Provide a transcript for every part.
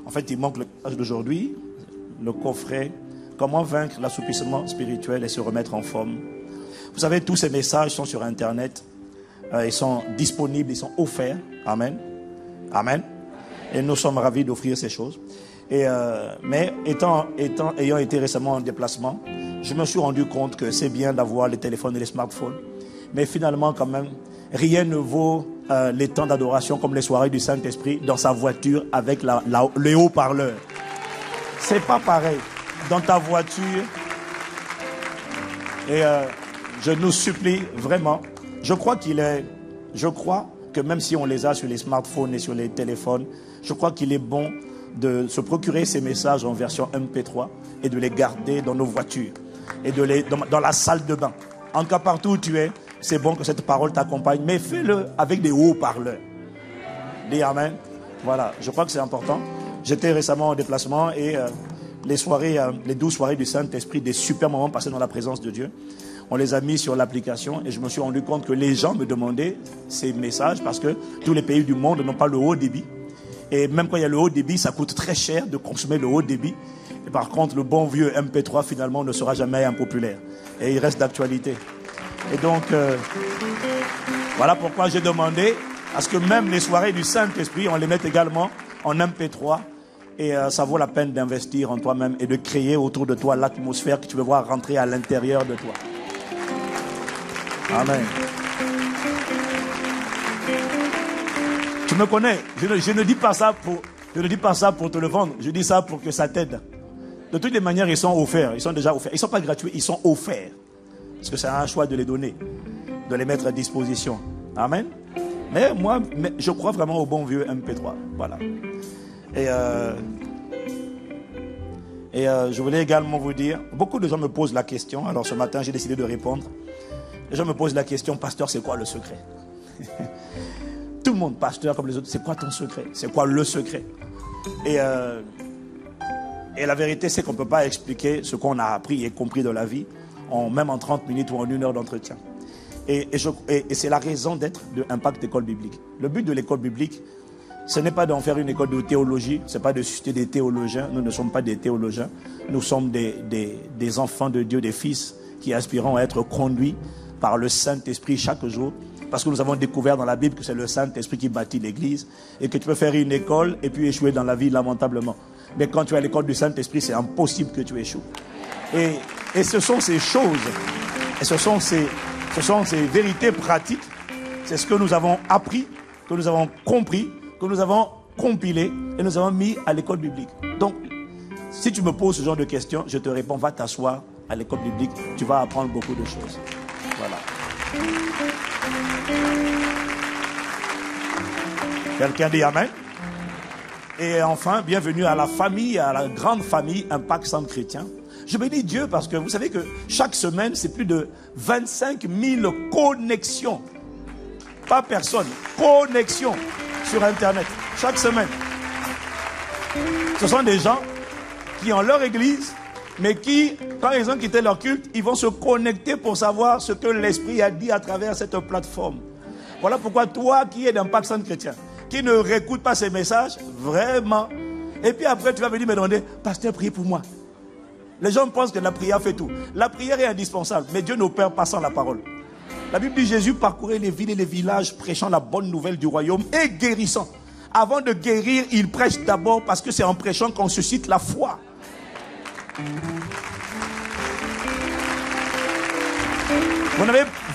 En fait, il manque le message d'aujourd'hui, le coffret, comment vaincre l'assoupissement spirituel et se remettre en forme. Vous savez, tous ces messages sont sur Internet. Ils sont disponibles, ils sont offerts. Amen. Amen. Et nous sommes ravis d'offrir ces choses. Mais ayant été récemment en déplacement, je me suis rendu compte que c'est bien d'avoir les téléphones et les smartphones. Mais finalement, quand même, rien ne vaut les temps d'adoration comme les soirées du Saint-Esprit dans sa voiture avec les haut-parleurs. C'est pas pareil. Dans ta voiture. Et je nous supplie vraiment. Je crois que même si on les a sur les smartphones et sur les téléphones, je crois qu'il est bon de se procurer ces messages en version MP3 et de les garder dans nos voitures et dans la salle de bain. En cas partout où tu es, c'est bon que cette parole t'accompagne, mais fais-le avec des haut-parleurs. Dis Amen. Voilà, je crois que c'est important. J'étais récemment en déplacement et les 12 soirées du Saint-Esprit, des super moments passés dans la présence de Dieu, on les a mis sur l'application et je me suis rendu compte que les gens me demandaient ces messages parce que tous les pays du monde n'ont pas le haut débit. Et même quand il y a le haut débit, ça coûte très cher de consommer le haut débit. Et par contre, le bon vieux MP3 finalement ne sera jamais impopulaire. Et il reste d'actualité. Et donc, voilà pourquoi j'ai demandé à ce que même les soirées du Saint-Esprit, on les mette également en MP3. Et ça vaut la peine d'investir en toi-même et de créer autour de toi l'atmosphère que tu veux voir rentrer à l'intérieur de toi. Amen. Tu me connais, je ne dis pas ça pour te le vendre, je dis ça pour que ça t'aide. De toutes les manières, ils sont offerts, ils sont déjà offerts. Ils ne sont pas gratuits, ils sont offerts. Parce que c'est un choix de les donner, de les mettre à disposition. Amen. Mais moi, je crois vraiment au bon vieux MP3. Voilà. Et je voulais également vous dire, beaucoup de gens me posent la question, alors ce matin j'ai décidé de répondre. Les gens me posent la question, pasteur, c'est quoi le secret? Tout le monde, pasteur comme les autres, c'est quoi ton secret? C'est quoi le secret? Et la vérité, c'est qu'on ne peut pas expliquer ce qu'on a appris et compris de la vie, même en 30 minutes ou en 1 heure d'entretien. Et c'est la raison d'être de Impact École Biblique. Le but de l'école biblique, ce n'est pas d'en faire une école de théologie, ce n'est pas de susciter des théologiens. Nous ne sommes pas des théologiens. Nous sommes des enfants de Dieu, des fils qui aspirons à être conduits par le Saint-Esprit chaque jour. Parce que nous avons découvert dans la Bible que c'est le Saint-Esprit qui bâtit l'église et que tu peux faire une école et puis échouer dans la vie lamentablement. Mais quand tu es à l'école du Saint-Esprit, c'est impossible que tu échoues. Et ce sont ces choses, et ce sont ces vérités pratiques, c'est ce que nous avons appris, que nous avons compris, que nous avons compilé et nous avons mis à l'école biblique. Donc, si tu me poses ce genre de questions, je te réponds, va t'asseoir à l'école biblique, tu vas apprendre beaucoup de choses. Voilà. Quelqu'un dit Amen. Et enfin, bienvenue à la famille, à la grande famille Impact Centre Chrétien. Je bénis Dieu parce que vous savez que chaque semaine, c'est plus de 25 000 connexions. Pas personne, connexions sur Internet. Chaque semaine. Ce sont des gens qui ont leur église, mais qui, quand ils ont quitté leur culte, ils vont se connecter pour savoir ce que l'Esprit a dit à travers cette plateforme. Voilà pourquoi toi qui es d'Impact Centre Chrétien, qui ne réécoute pas ces messages, vraiment. Et puis après, tu vas venir me demander, pasteur, priez pour moi. Les gens pensent que la prière fait tout. La prière est indispensable, mais Dieu n'opère pas sans la parole. La Bible dit Jésus parcourait les villes et les villages, prêchant la bonne nouvelle du royaume et guérissant. Avant de guérir, il prêche d'abord parce que c'est en prêchant qu'on suscite la foi.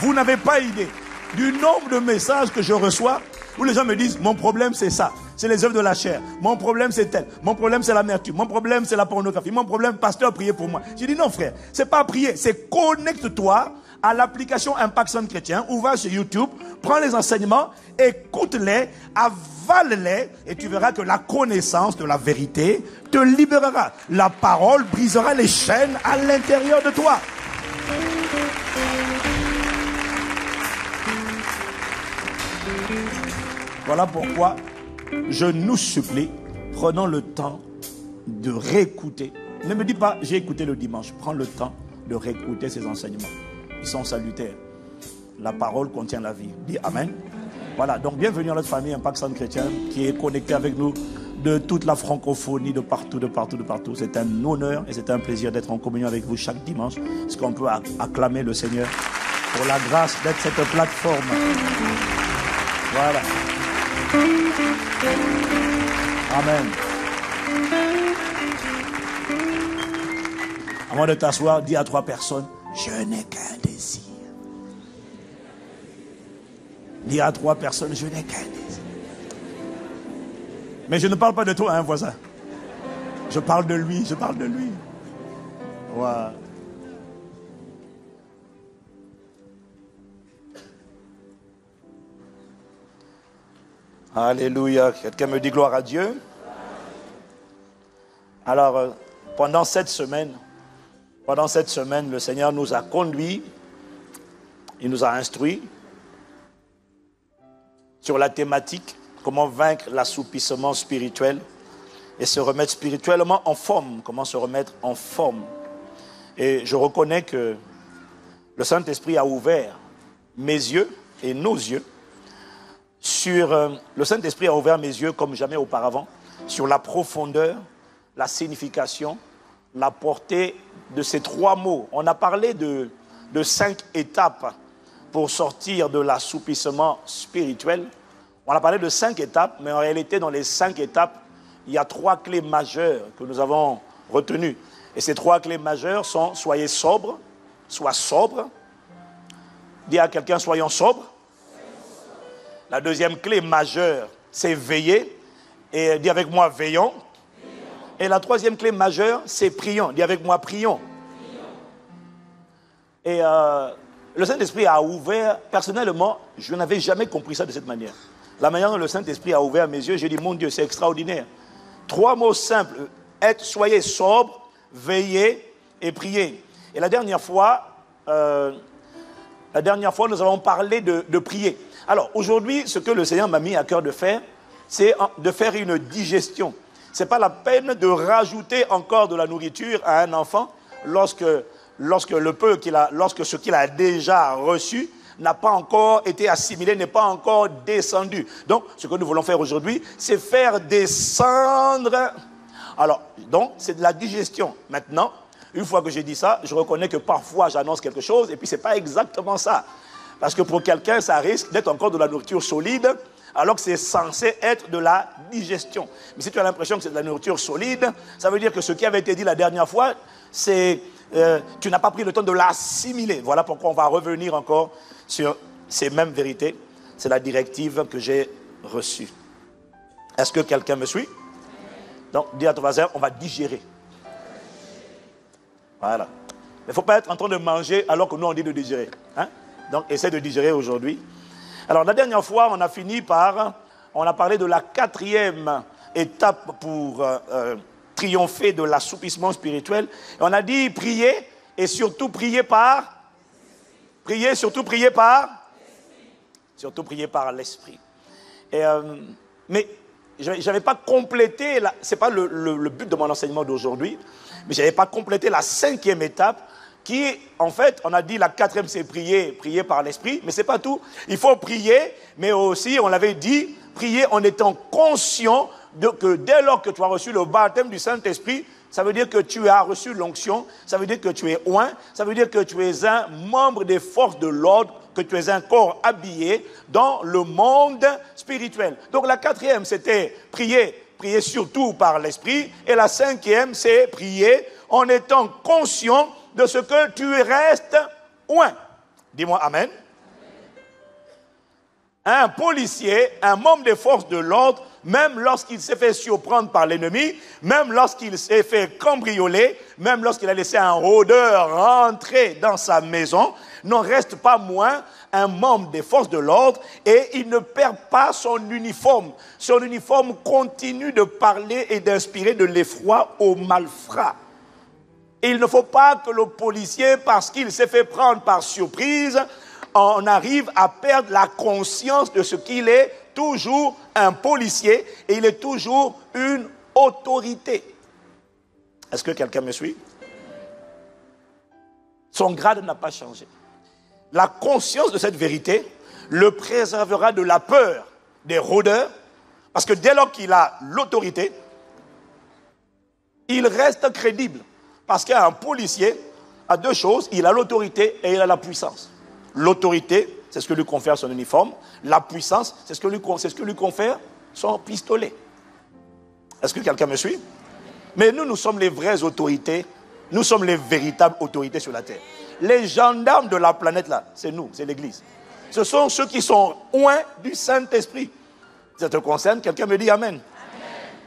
Vous n'avez pas idée du nombre de messages que je reçois où les gens me disent, mon problème c'est ça, c'est les œuvres de la chair, mon problème c'est tel, mon problème c'est l'amertume, mon problème c'est la pornographie, mon problème, pasteur, priez pour moi. J'ai dit non frère, c'est pas prier, c'est connecte-toi à l'application Impact Centre Chrétien, ou va sur YouTube, prends les enseignements, écoute-les, avale-les, et tu verras que la connaissance de la vérité te libérera. La parole brisera les chaînes à l'intérieur de toi. Voilà pourquoi je nous supplie, prenons le temps de réécouter. Ne me dis pas, j'ai écouté le dimanche. Prends le temps de réécouter ces enseignements. Ils sont salutaires. La parole contient la vie. Dis Amen. Voilà, donc bienvenue à notre famille Impact Centre Chrétien qui est connectée avec nous de toute la francophonie, de partout, de partout, de partout. C'est un honneur et c'est un plaisir d'être en communion avec vous chaque dimanche. Est-ce qu'on peut acclamer le Seigneur pour la grâce d'être cette plateforme? Voilà. Amen. Avant de t'asseoir, dis à 3 personnes, je n'ai qu'un désir. Dis à 3 personnes, je n'ai qu'un désir. Mais je ne parle pas de toi, hein, voisin. Je parle de lui, je parle de lui. Wow. Alléluia. Quelqu'un me dit gloire à Dieu. Alors, pendant cette semaine, le Seigneur nous a conduits, il nous a instruits sur la thématique comment vaincre l'assoupissement spirituel et se remettre spirituellement en forme. Comment se remettre en forme. Et je reconnais que le Saint-Esprit a ouvert mes yeux et nos yeux le Saint-Esprit a ouvert mes yeux comme jamais auparavant sur la profondeur, la signification, la portée de ces 3 mots. On a parlé de 5 étapes pour sortir de l'assoupissement spirituel. On a parlé de 5 étapes, mais en réalité, dans les 5 étapes, il y a 3 clés majeures que nous avons retenues. Et ces 3 clés majeures sont: soyez sobre, sois sobre. Dis à quelqu'un, soyons sobres. La deuxième clé majeure, c'est veiller. Et dis avec moi, veillons. Et la troisième clé majeure, c'est prions. Dis avec moi, prions. Et le Saint-Esprit a ouvert, personnellement, je n'avais jamais compris ça de cette manière. La manière dont le Saint-Esprit a ouvert mes yeux, j'ai dit, mon Dieu, c'est extraordinaire. 3 mots simples, soyez sobre, veillez et priez. Et la dernière fois, nous avons parlé de prier. Alors, aujourd'hui, ce que le Seigneur m'a mis à cœur de faire, c'est de faire une digestion. Ce n'est pas la peine de rajouter encore de la nourriture à un enfant lorsque ce qu'il a déjà reçu n'a pas encore été assimilé, n'est pas encore descendu. Donc, ce que nous voulons faire aujourd'hui, c'est faire descendre. Alors, donc, c'est de la digestion. Maintenant, une fois que j'ai dit ça, je reconnais que parfois j'annonce quelque chose et puis ce n'est pas exactement ça. Parce que pour quelqu'un, ça risque d'être encore de la nourriture solide, alors que c'est censé être de la digestion. Mais si tu as l'impression que c'est de la nourriture solide, ça veut dire que ce qui avait été dit la dernière fois, tu n'as pas pris le temps de l'assimiler. Voilà pourquoi on va revenir encore sur ces mêmes vérités. C'est la directive que j'ai reçue. Est-ce que quelqu'un me suit? Donc, dis à ton voisin, on va digérer. Voilà. Mais il ne faut pas être en train de manger alors que nous on dit de digérer. Hein? Donc, essaie de digérer aujourd'hui. Alors, la dernière fois, on a parlé de la 4e étape pour triompher de l'assoupissement spirituel. Et on a dit prier et surtout prier par l'esprit. Mais je n'avais pas complété, ce n'est pas le but de mon enseignement d'aujourd'hui, mais je n'avais pas complété la 5e étape qui, en fait, on a dit la 4e, c'est prier par l'esprit, mais ce n'est pas tout. Il faut prier, mais aussi, on l'avait dit, prier en étant conscient que dès lors que tu as reçu le baptême du Saint-Esprit, ça veut dire que tu as reçu l'onction, ça veut dire que tu es oint, ça veut dire que tu es un membre des forces de l'ordre, que tu es un corps habillé dans le monde spirituel. Donc la 4e, c'était prier surtout par l'esprit, et la 5e, c'est prier en étant conscient de ce que tu restes oint. Dis-moi amen. Un policier, un membre des forces de l'ordre, même lorsqu'il s'est fait surprendre par l'ennemi, même lorsqu'il s'est fait cambrioler, même lorsqu'il a laissé un rôdeur rentrer dans sa maison, n'en reste pas moins un membre des forces de l'ordre et il ne perd pas son uniforme. Son uniforme continue de parler et d'inspirer de l'effroi aux malfrats. Et il ne faut pas que le policier, parce qu'il s'est fait prendre par surprise, on arrive à perdre la conscience de ce qu'il est toujours un policier et il est toujours une autorité. Est-ce que quelqu'un me suit? Son grade n'a pas changé. La conscience de cette vérité le préservera de la peur des rôdeurs, Parce que dès lors qu'il a l'autorité, il reste crédible. Parce qu'un policier a deux choses, il a l'autorité et il a la puissance. L'autorité, c'est ce que lui confère son uniforme. La puissance, c'est ce que lui confère son pistolet. Est-ce que quelqu'un me suit? Mais nous sommes les vraies autorités. Nous sommes les véritables autorités sur la terre. Les gendarmes de la planète là, c'est nous, c'est l'église. Ce sont ceux qui sont oints du Saint-Esprit. Ça te concerne? Quelqu'un me dit Amen.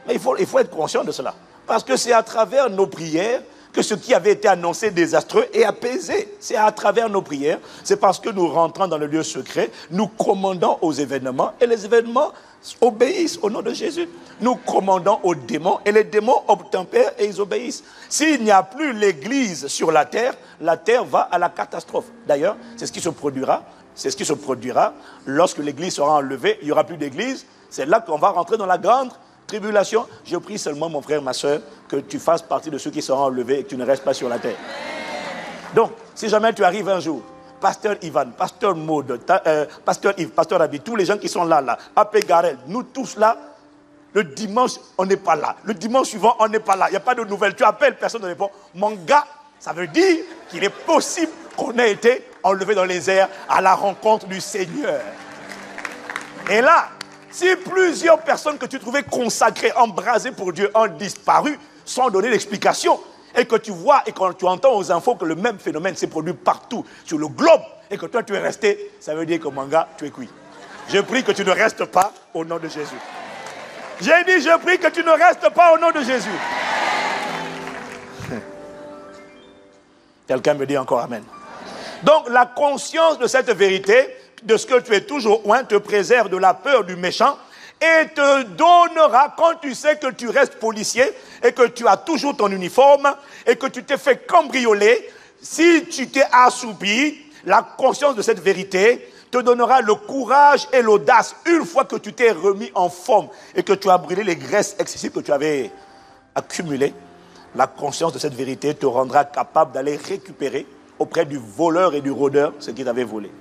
Mais il faut être conscient de cela. Parce que c'est à travers nos prières que ce qui avait été annoncé désastreux est apaisé. C'est à travers nos prières. C'est parce que nous rentrons dans le lieu secret, nous commandons aux événements et les événements obéissent au nom de Jésus. Nous commandons aux démons et les démons obtempèrent et ils obéissent. S'il n'y a plus l'église sur la terre va à la catastrophe. D'ailleurs, c'est ce qui se produira. C'est ce qui se produira lorsque l'église sera enlevée. Il n'y aura plus d'église. C'est là qu'on va rentrer dans la grande tribulation. Je prie seulement, mon frère, ma soeur, que tu fasses partie de ceux qui seront enlevés et que tu ne restes pas sur la terre. Donc, si jamais tu arrives un jour, Pasteur Ivan, Pasteur Maud, Pasteur Yves, Pasteur Abi, tous les gens qui sont là, Apé Garel, nous tous là, le dimanche, on n'est pas là. Le dimanche suivant, on n'est pas là. Il n'y a pas de nouvelles. Tu appelles, personne ne répond. Mon gars, ça veut dire qu'il est possible qu'on ait été enlevé dans les airs à la rencontre du Seigneur. Et là, si plusieurs personnes que tu trouvais consacrées, embrasées pour Dieu, ont disparu, sans donner d'explication, et que tu vois et quand tu entends aux infos que le même phénomène s'est produit partout sur le globe, et que toi tu es resté, ça veut dire que mon gars, tu es cuit. Je prie que tu ne restes pas au nom de Jésus. J'ai dit, je prie que tu ne restes pas au nom de Jésus. Quelqu'un me dit encore Amen. Donc la conscience de cette vérité, de ce que tu es toujours loin, te préserve de la peur du méchant et te donnera, quand tu sais que tu restes policier et que tu as toujours ton uniforme et que tu t'es fait cambrioler, si tu t'es assoupi, la conscience de cette vérité te donnera le courage et l'audace une fois que tu t'es remis en forme et que tu as brûlé les graisses excessives que tu avais accumulées. La conscience de cette vérité te rendra capable d'aller récupérer auprès du voleur et du rôdeur ce qu'il t'avait volé.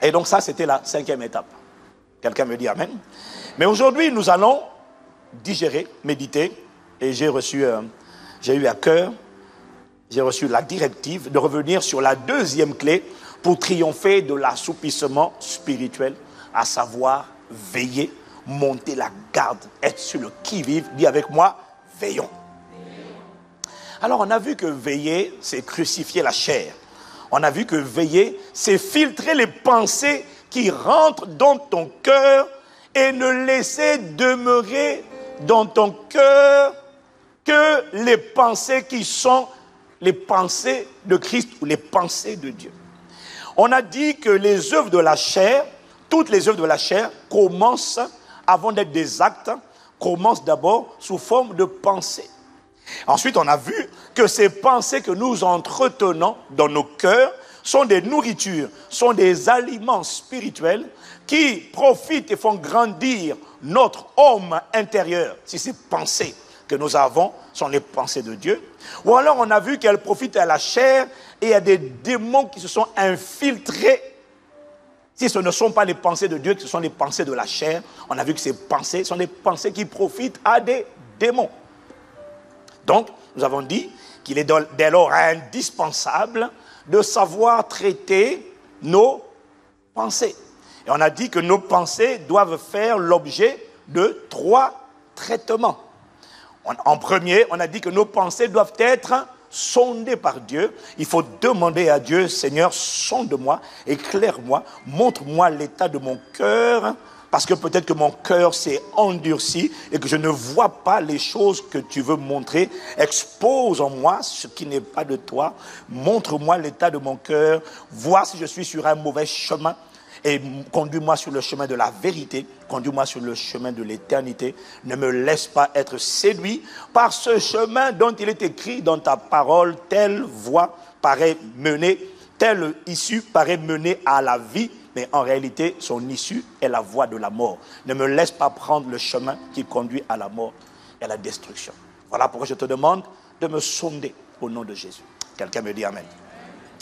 Et donc ça, c'était la 5e étape. Quelqu'un me dit Amen. Mais aujourd'hui, nous allons digérer, méditer, et j'ai eu à cœur, j'ai reçu la directive de revenir sur la 2e clé pour triompher de l'assoupissement spirituel, à savoir veiller, monter la garde, être sur le qui-vive. Dis avec moi, veillons. Alors on a vu que veiller, c'est crucifier la chair. On a vu que veiller, c'est filtrer les pensées qui rentrent dans ton cœur et ne laisser demeurer dans ton cœur que les pensées qui sont les pensées de Christ ou les pensées de Dieu. On a dit que les œuvres de la chair, toutes les œuvres de la chair commencent, avant d'être des actes, commencent d'abord sous forme de pensées. Ensuite, on a vu que ces pensées que nous entretenons dans nos cœurs sont des nourritures, sont des aliments spirituels qui profitent et font grandir notre homme intérieur. Si ces pensées que nous avons sont les pensées de Dieu, ou alors on a vu qu'elles profitent à la chair et à des démons qui se sont infiltrés. Si ce ne sont pas les pensées de Dieu, que ce sont les pensées de la chair, on a vu que ces pensées sont des pensées qui profitent à des démons. Donc, nous avons dit qu'il est dès lors indispensable de savoir traiter nos pensées. Et on a dit que nos pensées doivent faire l'objet de 3 traitements. En premier, on a dit que nos pensées doivent être sondées par Dieu. Il faut demander à Dieu, Seigneur, sonde-moi, éclaire-moi, montre-moi l'état de mon cœur, parce que peut-être que mon cœur s'est endurci et que je ne vois pas les choses que tu veux montrer. Expose en moi ce qui n'est pas de toi. Montre-moi l'état de mon cœur. Vois si je suis sur un mauvais chemin. Et conduis-moi sur le chemin de la vérité. Conduis-moi sur le chemin de l'éternité. Ne me laisse pas être séduit par ce chemin dont il est écrit dans ta parole. Telle voie paraît mener, telle issue paraît mener à la vie. Mais en réalité, son issue est la voie de la mort. Ne me laisse pas prendre le chemin qui conduit à la mort et à la destruction. Voilà pourquoi je te demande de me sonder au nom de Jésus. Quelqu'un me dit Amen.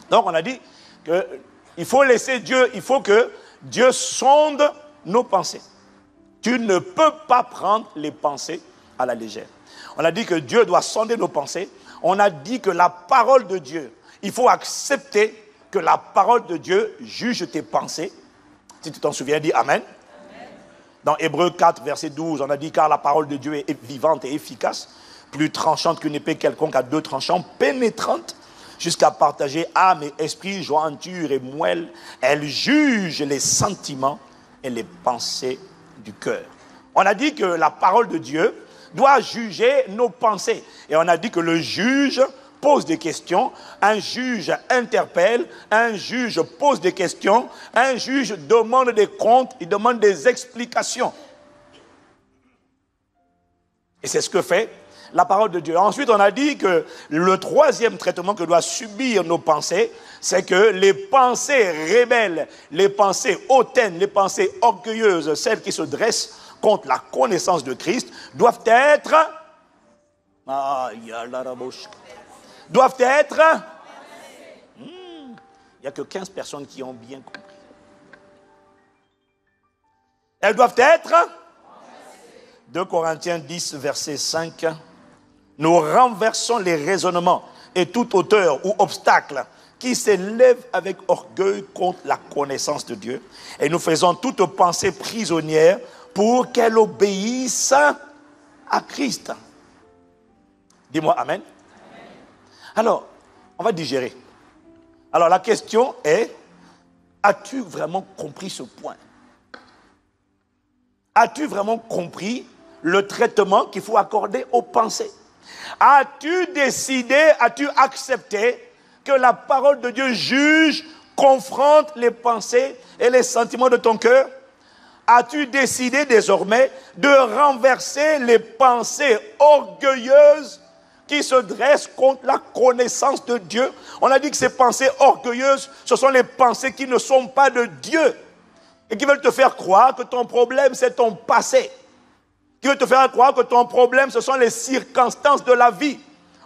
Donc on a dit qu'il faut laisser Dieu, il faut que Dieu sonde nos pensées. Tu ne peux pas prendre les pensées à la légère. On a dit que Dieu doit sonder nos pensées. On a dit que la parole de Dieu, il faut accepter que la parole de Dieu juge tes pensées. Si tu t'en souviens, dis Amen. Dans Hébreux 4, verset 12, on a dit « Car la parole de Dieu est vivante et efficace, plus tranchante qu'une épée quelconque à deux tranchants, pénétrante, jusqu'à partager âme et esprit, jointure et moelle. Elle juge les sentiments et les pensées du cœur. » On a dit que la parole de Dieu doit juger nos pensées. Et on a dit que le juge pose des questions, un juge interpelle, un juge pose des questions, un juge demande des comptes, il demande des explications. Et c'est ce que fait la parole de Dieu. Ensuite, on a dit que le troisième traitement que doivent subir nos pensées, c'est que les pensées rebelles, les pensées hautaines, les pensées orgueilleuses, celles qui se dressent contre la connaissance de Christ, doivent être... Il n'y a que 15 personnes qui ont bien compris. Elles doivent être 2 Corinthiens 10, verset 5. Nous renversons les raisonnements et toute hauteur ou obstacle qui s'élève avec orgueil contre la connaissance de Dieu. Et nous faisons toute pensée prisonnière pour qu'elle obéisse à Christ. Dis-moi Amen. Alors, on va digérer. Alors, la question est, as-tu vraiment compris ce point? As-tu vraiment compris le traitement qu'il faut accorder aux pensées? As-tu décidé, as-tu accepté que la parole de Dieu juge, confronte les pensées et les sentiments de ton cœur? As-tu décidé désormais de renverser les pensées orgueilleuses qui se dressent contre la connaissance de Dieu? On a dit que ces pensées orgueilleuses, ce sont les pensées qui ne sont pas de Dieu et qui veulent te faire croire que ton problème, c'est ton passé. Qui veulent te faire croire que ton problème, ce sont les circonstances de la vie.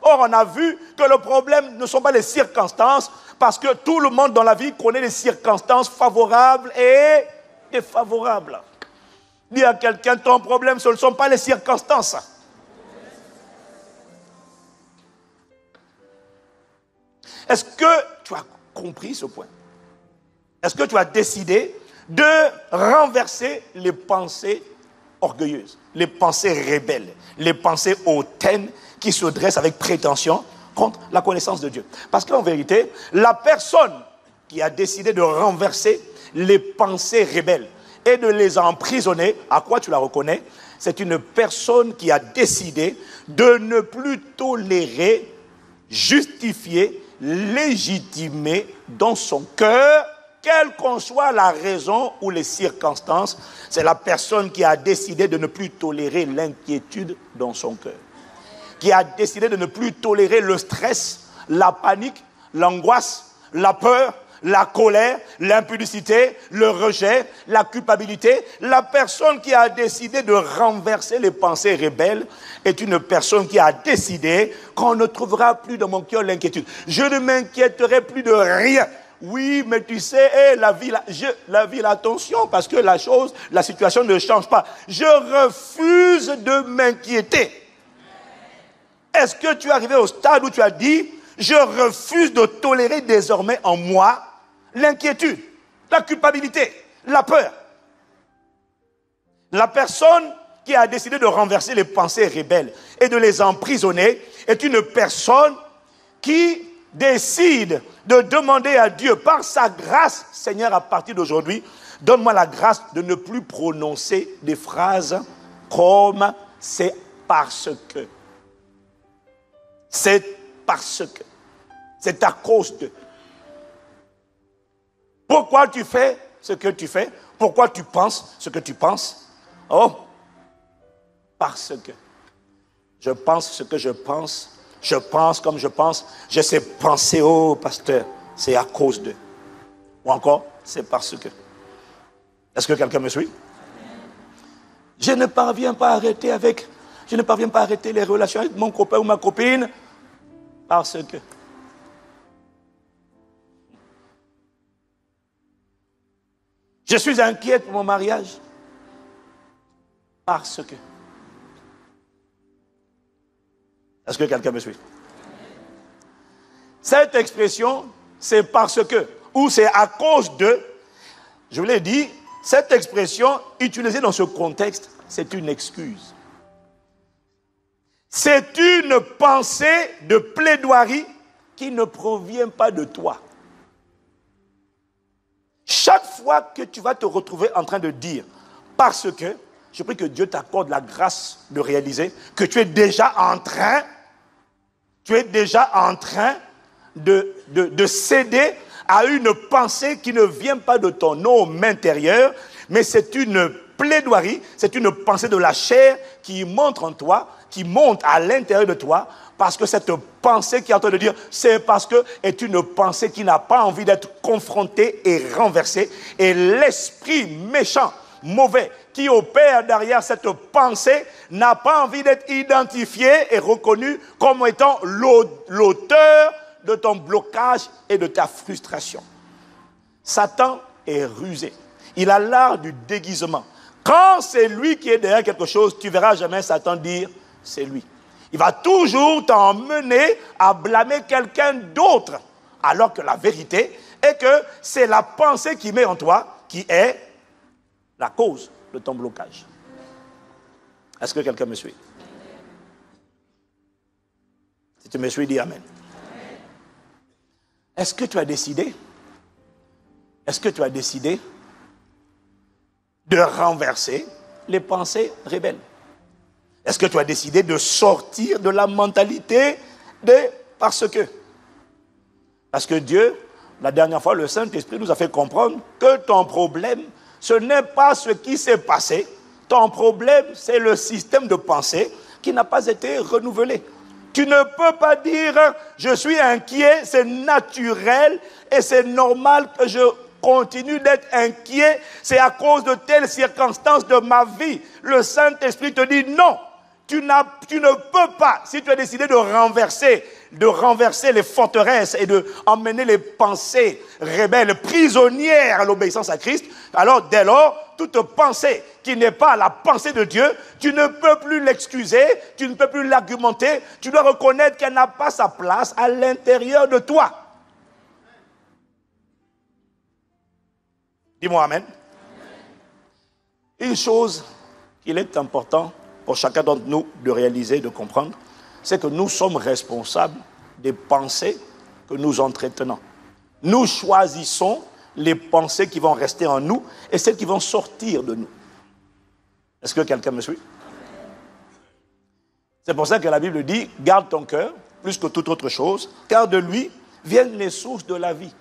Or, on a vu que le problème ne sont pas les circonstances parce que tout le monde dans la vie connaît les circonstances favorables et défavorables. Dis à quelqu'un, ton problème, ce ne sont pas les circonstances. Est-ce que tu as compris ce point? Est-ce que tu as décidé de renverser les pensées orgueilleuses, les pensées rebelles, les pensées hautaines qui se dressent avec prétention contre la connaissance de Dieu? Parce qu'en vérité, la personne qui a décidé de renverser les pensées rebelles et de les emprisonner, à quoi tu la reconnais? C'est une personne qui a décidé de ne plus tolérer, justifier, légitimer dans son cœur, quelle qu'en soit la raison ou les circonstances. C'est la personne qui a décidé de ne plus tolérer l'inquiétude dans son cœur, qui a décidé de ne plus tolérer le stress, la panique, l'angoisse, la peur, la colère, l'impudicité, le rejet, la culpabilité. La personne qui a décidé de renverser les pensées rebelles est une personne qui a décidé qu'on ne trouvera plus dans mon cœur l'inquiétude. Je ne m'inquiéterai plus de rien. Oui, mais tu sais, la vie, attention, parce que la situation ne change pas. Je refuse de m'inquiéter. Est-ce que tu es arrivé au stade où tu as dit, je refuse de tolérer désormais en moi l'inquiétude, la culpabilité, la peur? La personne qui a décidé de renverser les pensées rebelles et de les emprisonner est une personne qui décide de demander à Dieu par sa grâce, Seigneur, à partir d'aujourd'hui, donne-moi la grâce de ne plus prononcer des phrases comme c'est parce que. C'est parce que. C'est à cause de. Pourquoi tu fais ce que tu fais? Pourquoi tu penses ce que tu penses? Oh, parce que. Je pense ce que je pense. Je pense comme je pense. Je sais penser, oh pasteur, c'est à cause de. Ou encore, c'est parce que. Est-ce que quelqu'un me suit? Je ne parviens pas à arrêter les relations avec mon copain ou ma copine parce que. Je suis inquiète pour mon mariage Parce que. Est-ce que quelqu'un me suit? Cette expression, c'est parce que, ou c'est à cause de, je vous l'ai dit, cette expression utilisée dans ce contexte, c'est une excuse. C'est une pensée de plaidoirie qui ne provient pas de toi. Chaque fois que tu vas te retrouver en train de dire, parce que, je prie que Dieu t'accorde la grâce de réaliser que tu es déjà en train de céder à une pensée qui ne vient pas de ton homme intérieur, mais c'est une plaidoirie, c'est une pensée de la chair qui monte en toi, qui monte à l'intérieur de toi, parce que cette pensée qui est en train de dire, c'est parce que est une pensée qui n'a pas envie d'être confrontée et renversée, et l'esprit méchant, mauvais, qui opère derrière cette pensée, n'a pas envie d'être identifié et reconnu comme étant l'auteur de ton blocage et de ta frustration. Satan est rusé. Il a l'art du déguisement. Quand c'est lui qui est derrière quelque chose, tu verras jamais Satan dire c'est lui. Il va toujours t'emmener à blâmer quelqu'un d'autre, alors que la vérité est que c'est la pensée qui met en toi qui est la cause de ton blocage. Est-ce que quelqu'un me suit? Si tu me suis, dis Amen. Est-ce que tu as décidé? Est-ce que tu as décidé de renverser les pensées rebelles? Est-ce que tu as décidé de sortir de la mentalité de parce que? Parce que Dieu, la dernière fois, le Saint-Esprit nous a fait comprendre que ton problème, ce n'est pas ce qui s'est passé. Ton problème, c'est le système de pensée qui n'a pas été renouvelé. Tu ne peux pas dire, je suis inquiet, c'est naturel et c'est normal que je continue d'être inquiet. C'est à cause de telles circonstances de ma vie. Le Saint-Esprit te dit non. Tu ne peux pas, si tu as décidé de renverser les forteresses et de emmener les pensées rebelles, prisonnières à l'obéissance à Christ, alors dès lors, toute pensée qui n'est pas la pensée de Dieu, tu ne peux plus l'excuser, tu ne peux plus l'argumenter, tu dois reconnaître qu'elle n'a pas sa place à l'intérieur de toi. Dis-moi Amen. Une chose qu'il est important pour chacun d'entre nous de réaliser, de comprendre, c'est que nous sommes responsables des pensées que nous entretenons. Nous choisissons les pensées qui vont rester en nous et celles qui vont sortir de nous. Est-ce que quelqu'un me suit? C'est pour ça que la Bible dit, garde ton cœur plus que toute autre chose, car de lui viennent les sources de la vie.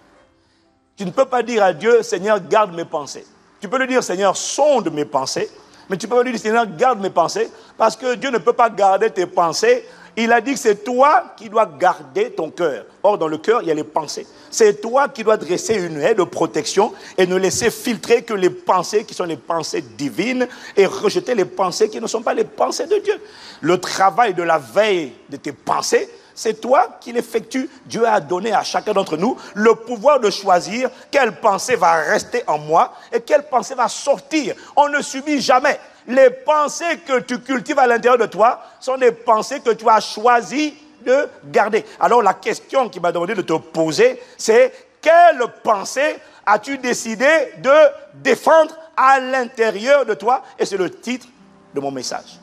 Tu ne peux pas dire à Dieu, Seigneur, garde mes pensées. Tu peux lui dire, Seigneur, sonde mes pensées. Mais tu peux pas lui dire, Seigneur, garde mes pensées, parce que Dieu ne peut pas garder tes pensées. Il a dit que c'est toi qui dois garder ton cœur. Or, dans le cœur, il y a les pensées. C'est toi qui dois dresser une haie de protection et ne laisser filtrer que les pensées qui sont les pensées divines et rejeter les pensées qui ne sont pas les pensées de Dieu. Le travail de la veille de tes pensées, c'est toi qui l'effectues. Dieu a donné à chacun d'entre nous le pouvoir de choisir quelle pensée va rester en moi et quelle pensée va sortir. On ne subit jamais. Les pensées que tu cultives à l'intérieur de toi sont des pensées que tu as choisi de garder. Alors la question qui m'a demandé de te poser, c'est quelle pensée as-tu décidé de défendre à l'intérieur de toi? Et c'est le titre de mon message.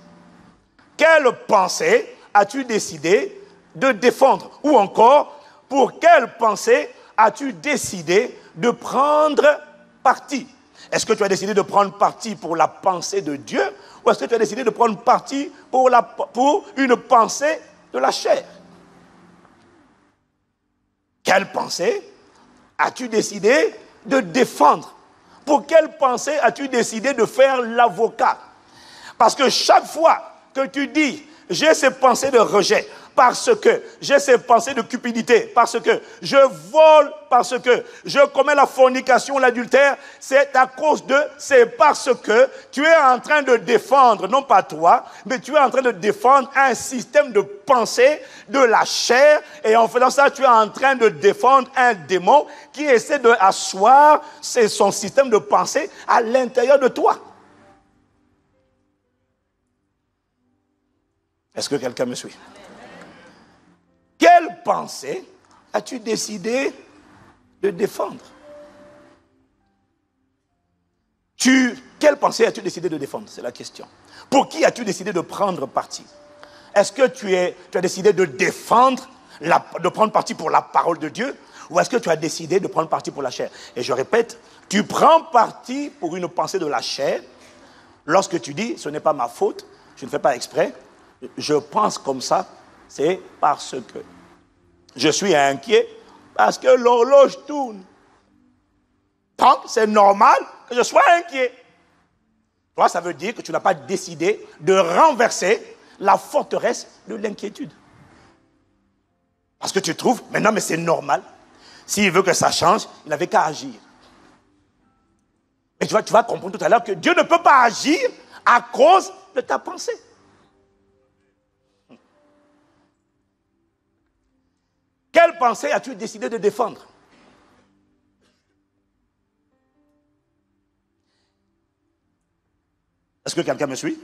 Quelle pensée as-tu décidé de défendre? Ou encore, pour quelle pensée as-tu décidé de prendre parti? Est-ce que tu as décidé de prendre parti pour la pensée de Dieu ou est-ce que tu as décidé de prendre parti pour une pensée de la chair? Quelle pensée as-tu décidé de défendre? Pour quelle pensée as-tu décidé de faire l'avocat? Parce que chaque fois que tu dis, j'ai ces pensées de rejet, parce que j'ai ces pensées de cupidité, parce que je vole, parce que je commets la fornication, l'adultère, c'est parce que tu es en train de défendre, non pas toi, mais tu es en train de défendre un système de pensée de la chair, et en faisant ça, tu es en train de défendre un démon qui essaie d'asseoir son système de pensée à l'intérieur de toi. Est-ce que quelqu'un me suit? Quelle pensée as-tu décidé de défendre? Quelle pensée as-tu décidé de défendre? C'est la question. Pour qui as-tu décidé de prendre parti? Est-ce que tu as décidé de défendre, de prendre parti pour la parole de Dieu? Ou est-ce que tu as décidé de prendre parti pour la chair? Et je répète, tu prends parti pour une pensée de la chair lorsque tu dis, ce n'est pas ma faute, je ne fais pas exprès, je pense comme ça, c'est parce que je suis inquiet, parce que l'horloge tourne. Donc, c'est normal que je sois inquiet. Toi, ça veut dire que tu n'as pas décidé de renverser la forteresse de l'inquiétude. Parce que tu trouves, mais non, mais c'est normal. S'il veut que ça change, il n'avait qu'à agir. Et tu vas comprendre tout à l'heure que Dieu ne peut pas agir à cause de ta pensée. Quelle pensée as-tu décidé de défendre? Est-ce que quelqu'un me suit?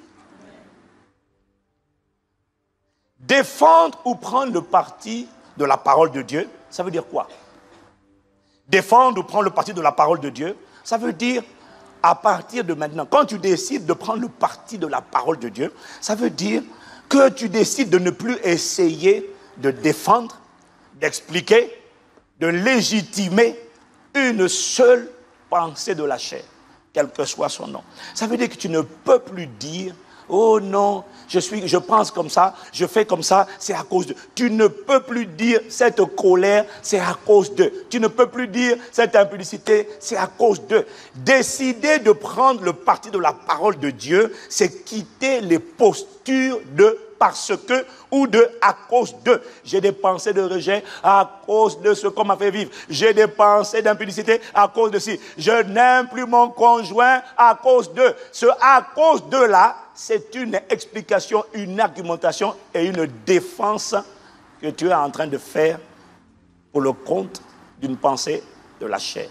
Défendre ou prendre le parti de la parole de Dieu, ça veut dire quoi? Défendre ou prendre le parti de la parole de Dieu, ça veut dire, à partir de maintenant, quand tu décides de prendre le parti de la parole de Dieu, ça veut dire que tu décides de ne plus essayer de défendre, d'expliquer, de légitimer une seule pensée de la chair, quel que soit son nom. Ça veut dire que tu ne peux plus dire, oh non, je pense comme ça, je fais comme ça, c'est à cause de. Tu ne peux plus dire cette colère, c'est à cause de. Tu ne peux plus dire cette impudicité, c'est à cause de. Décider de prendre le parti de la parole de Dieu, c'est quitter les postures de parce que ou de à cause de. J'ai des pensées de rejet à cause de ce qu'on m'a fait vivre. J'ai des pensées d'impudicité à cause de ci. Je n'aime plus mon conjoint à cause de. Ce à cause de là, c'est une explication, une argumentation et une défense que tu es en train de faire pour le compte d'une pensée de la chair.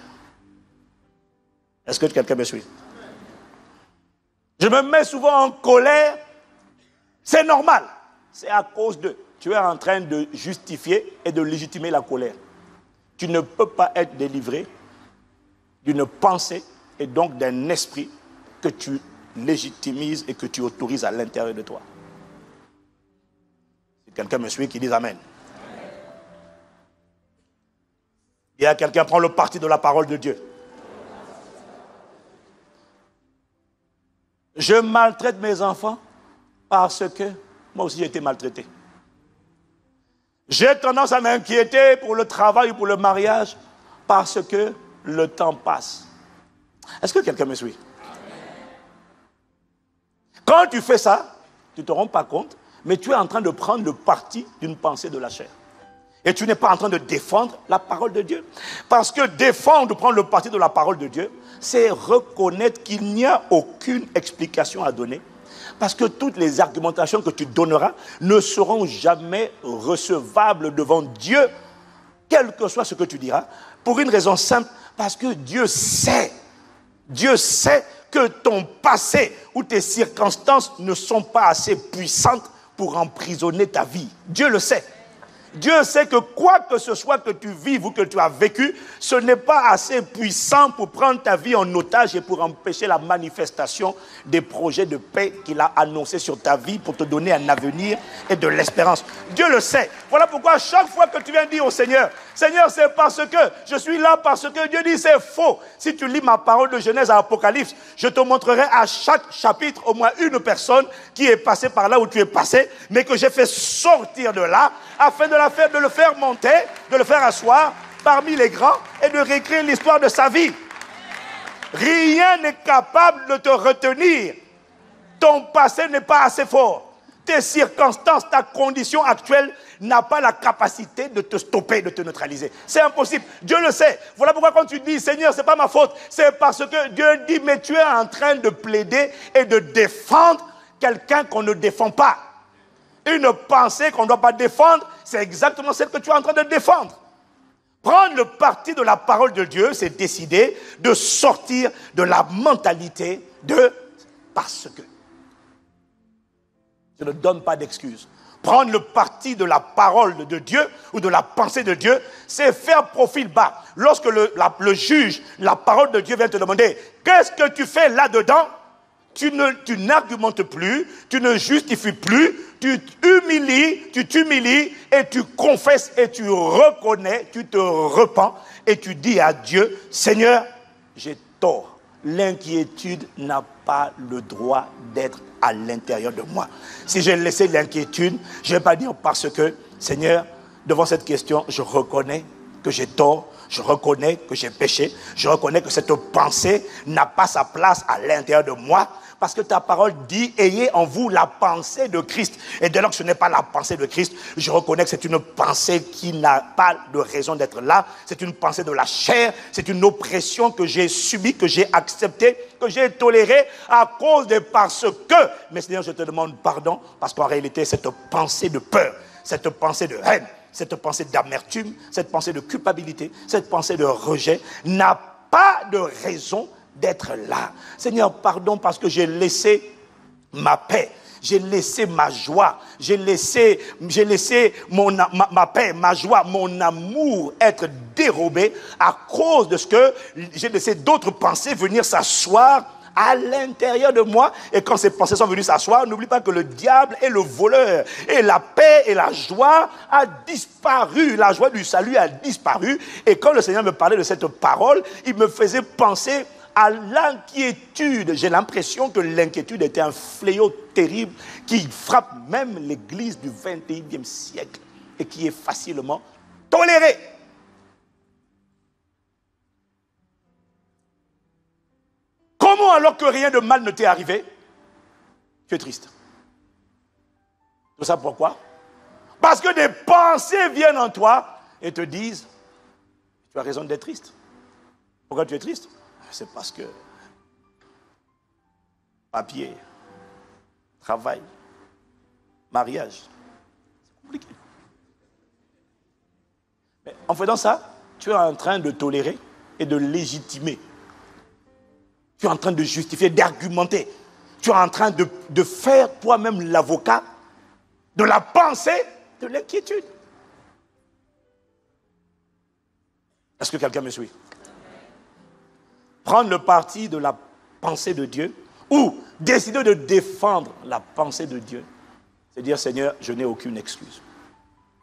Est-ce que quelqu'un me suit? Je me mets souvent en colère. C'est normal. C'est à cause de. Tu es en train de justifier et de légitimer la colère. Tu ne peux pas être délivré d'une pensée et donc d'un esprit que tu légitimises et que tu autorises à l'intérieur de toi. Si quelqu'un me suit, qui dit Amen. Il y a quelqu'un qui prend le parti de la parole de Dieu. Je maltraite mes enfants parce que moi aussi j'ai été maltraité. J'ai tendance à m'inquiéter pour le travail ou pour le mariage parce que le temps passe. Est-ce que quelqu'un me suit? Quand tu fais ça, tu ne te rends pas compte, mais tu es en train de prendre le parti d'une pensée de la chair. Et tu n'es pas en train de défendre la parole de Dieu. Parce que défendre, prendre le parti de la parole de Dieu, c'est reconnaître qu'il n'y a aucune explication à donner. Parce que toutes les argumentations que tu donneras ne seront jamais recevables devant Dieu, quel que soit ce que tu diras, pour une raison simple, parce que Dieu sait que ton passé ou tes circonstances ne sont pas assez puissantes pour emprisonner ta vie. Dieu le sait. Dieu sait que quoi que ce soit que tu vives ou que tu as vécu, ce n'est pas assez puissant pour prendre ta vie en otage et pour empêcher la manifestation des projets de paix qu'il a annoncés sur ta vie pour te donner un avenir et de l'espérance. Dieu le sait. Voilà pourquoi chaque fois que tu viens dire au Seigneur, Seigneur, c'est parce que je suis là, parce que Dieu dit c'est faux. Si tu lis ma parole de Genèse à Apocalypse, je te montrerai à chaque chapitre au moins une personne qui est passée par là où tu es passé, mais que j'ai fait sortir de là, afin de le faire monter, de le faire asseoir parmi les grands et de réécrire l'histoire de sa vie. Rien n'est capable de te retenir. Ton passé n'est pas assez fort. Tes circonstances, ta condition actuelle n'a pas la capacité de te stopper, de te neutraliser. C'est impossible. Dieu le sait. Voilà pourquoi quand tu dis, Seigneur, c'est pas ma faute, c'est parce que Dieu dit, mais tu es en train de plaider et de défendre quelqu'un qu'on ne défend pas. Une pensée qu'on ne doit pas défendre, c'est exactement celle que tu es en train de défendre. Prendre le parti de la parole de Dieu, c'est décider de sortir de la mentalité de parce que. Je ne donne pas d'excuses. Prendre le parti de la parole de Dieu ou de la pensée de Dieu, c'est faire profil bas. Lorsque le juge, la parole de Dieu vient te demander, qu'est-ce que tu fais là-dedans? Tu n'argumentes plus, tu ne justifies plus, tu t'humilies et tu confesses et tu reconnais, tu te repens et tu dis à Dieu, Seigneur, j'ai tort. L'inquiétude n'a pas le droit d'être à l'intérieur de moi. Si j'ai laissé l'inquiétude, je ne vais pas dire parce que, Seigneur, devant cette question, je reconnais que j'ai tort, je reconnais que j'ai péché, je reconnais que cette pensée n'a pas sa place à l'intérieur de moi, parce que ta parole dit, ayez en vous la pensée de Christ. Et dès lors que ce n'est pas la pensée de Christ, je reconnais que c'est une pensée qui n'a pas de raison d'être là. C'est une pensée de la chair, c'est une oppression que j'ai subie, que j'ai acceptée, que j'ai tolérée à cause de parce que. Mais Seigneur, je te demande pardon, parce qu'en réalité, cette pensée de peur, cette pensée de haine, cette pensée d'amertume, cette pensée de culpabilité, cette pensée de rejet n'a pas de raison d'être là. Seigneur, pardon parce que j'ai laissé ma paix, j'ai laissé ma joie, j'ai laissé ma paix, ma joie, mon amour être dérobé à cause de ce que j'ai laissé d'autres pensées venir s'asseoir à l'intérieur de moi. Et quand ces pensées sont venues s'asseoir, n'oublie pas que le diable est le voleur. Et la paix et la joie a disparu. La joie du salut a disparu. Et quand le Seigneur me parlait de cette parole, il me faisait penser à l'inquiétude. J'ai l'impression que l'inquiétude était un fléau terrible qui frappe même l'Église du 21e siècle et qui est facilement toléré. Comment alors que rien de mal ne t'est arrivé, tu es triste? Tout ça pourquoi? Parce que des pensées viennent en toi et te disent, tu as raison d'être triste. Pourquoi tu es triste? C'est parce que papier, travail, mariage, c'est compliqué. Mais en faisant ça, tu es en train de tolérer et de légitimer. Tu es en train de justifier, d'argumenter. Tu es en train de faire toi-même l'avocat de la pensée de l'inquiétude. Est-ce que quelqu'un me suit? Prendre le parti de la pensée de Dieu ou décider de défendre la pensée de Dieu, c'est dire, Seigneur, je n'ai aucune excuse.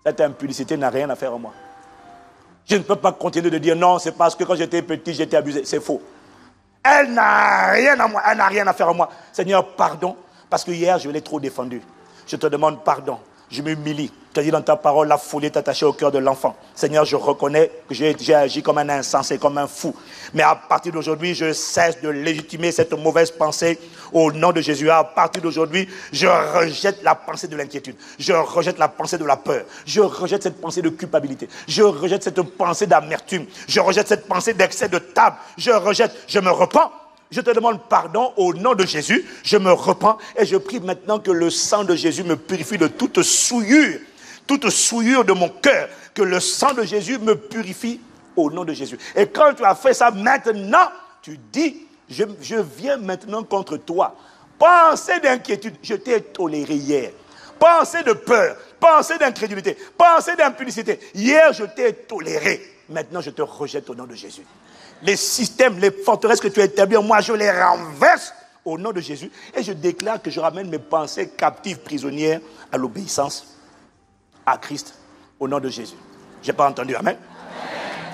Cette impudicité n'a rien à faire en moi. Je ne peux pas continuer de dire non, c'est parce que quand j'étais petit, j'étais abusé. C'est faux. Elle n'a rien à moi, elle n'a rien à faire en moi. Seigneur, pardon, parce que hier, je l'ai trop défendu. Je te demande pardon. Je m'humilie. Tu as dit dans ta parole, la folie est attachée au cœur de l'enfant. Seigneur, je reconnais que j'ai agi comme un insensé, comme un fou. Mais à partir d'aujourd'hui, je cesse de légitimer cette mauvaise pensée au nom de Jésus. À partir d'aujourd'hui, je rejette la pensée de l'inquiétude. Je rejette la pensée de la peur. Je rejette cette pensée de culpabilité. Je rejette cette pensée d'amertume. Je rejette cette pensée d'excès de table. Je rejette, je me repens. Je te demande pardon au nom de Jésus. Je me repens et je prie maintenant que le sang de Jésus me purifie de toute souillure de mon cœur. Que le sang de Jésus me purifie au nom de Jésus. Et quand tu as fait ça maintenant, tu dis, je viens maintenant contre toi. Pensée d'inquiétude, je t'ai toléré hier. Pensée de peur, pensée d'incrédulité, pensée d'impudicité. Hier, je t'ai toléré. Maintenant, je te rejette au nom de Jésus. Les systèmes, les forteresses que tu as établies en moi, je les renverse au nom de Jésus. Et je déclare que je ramène mes pensées captives, prisonnières, à l'obéissance à Christ, au nom de Jésus. J'ai pas entendu amen?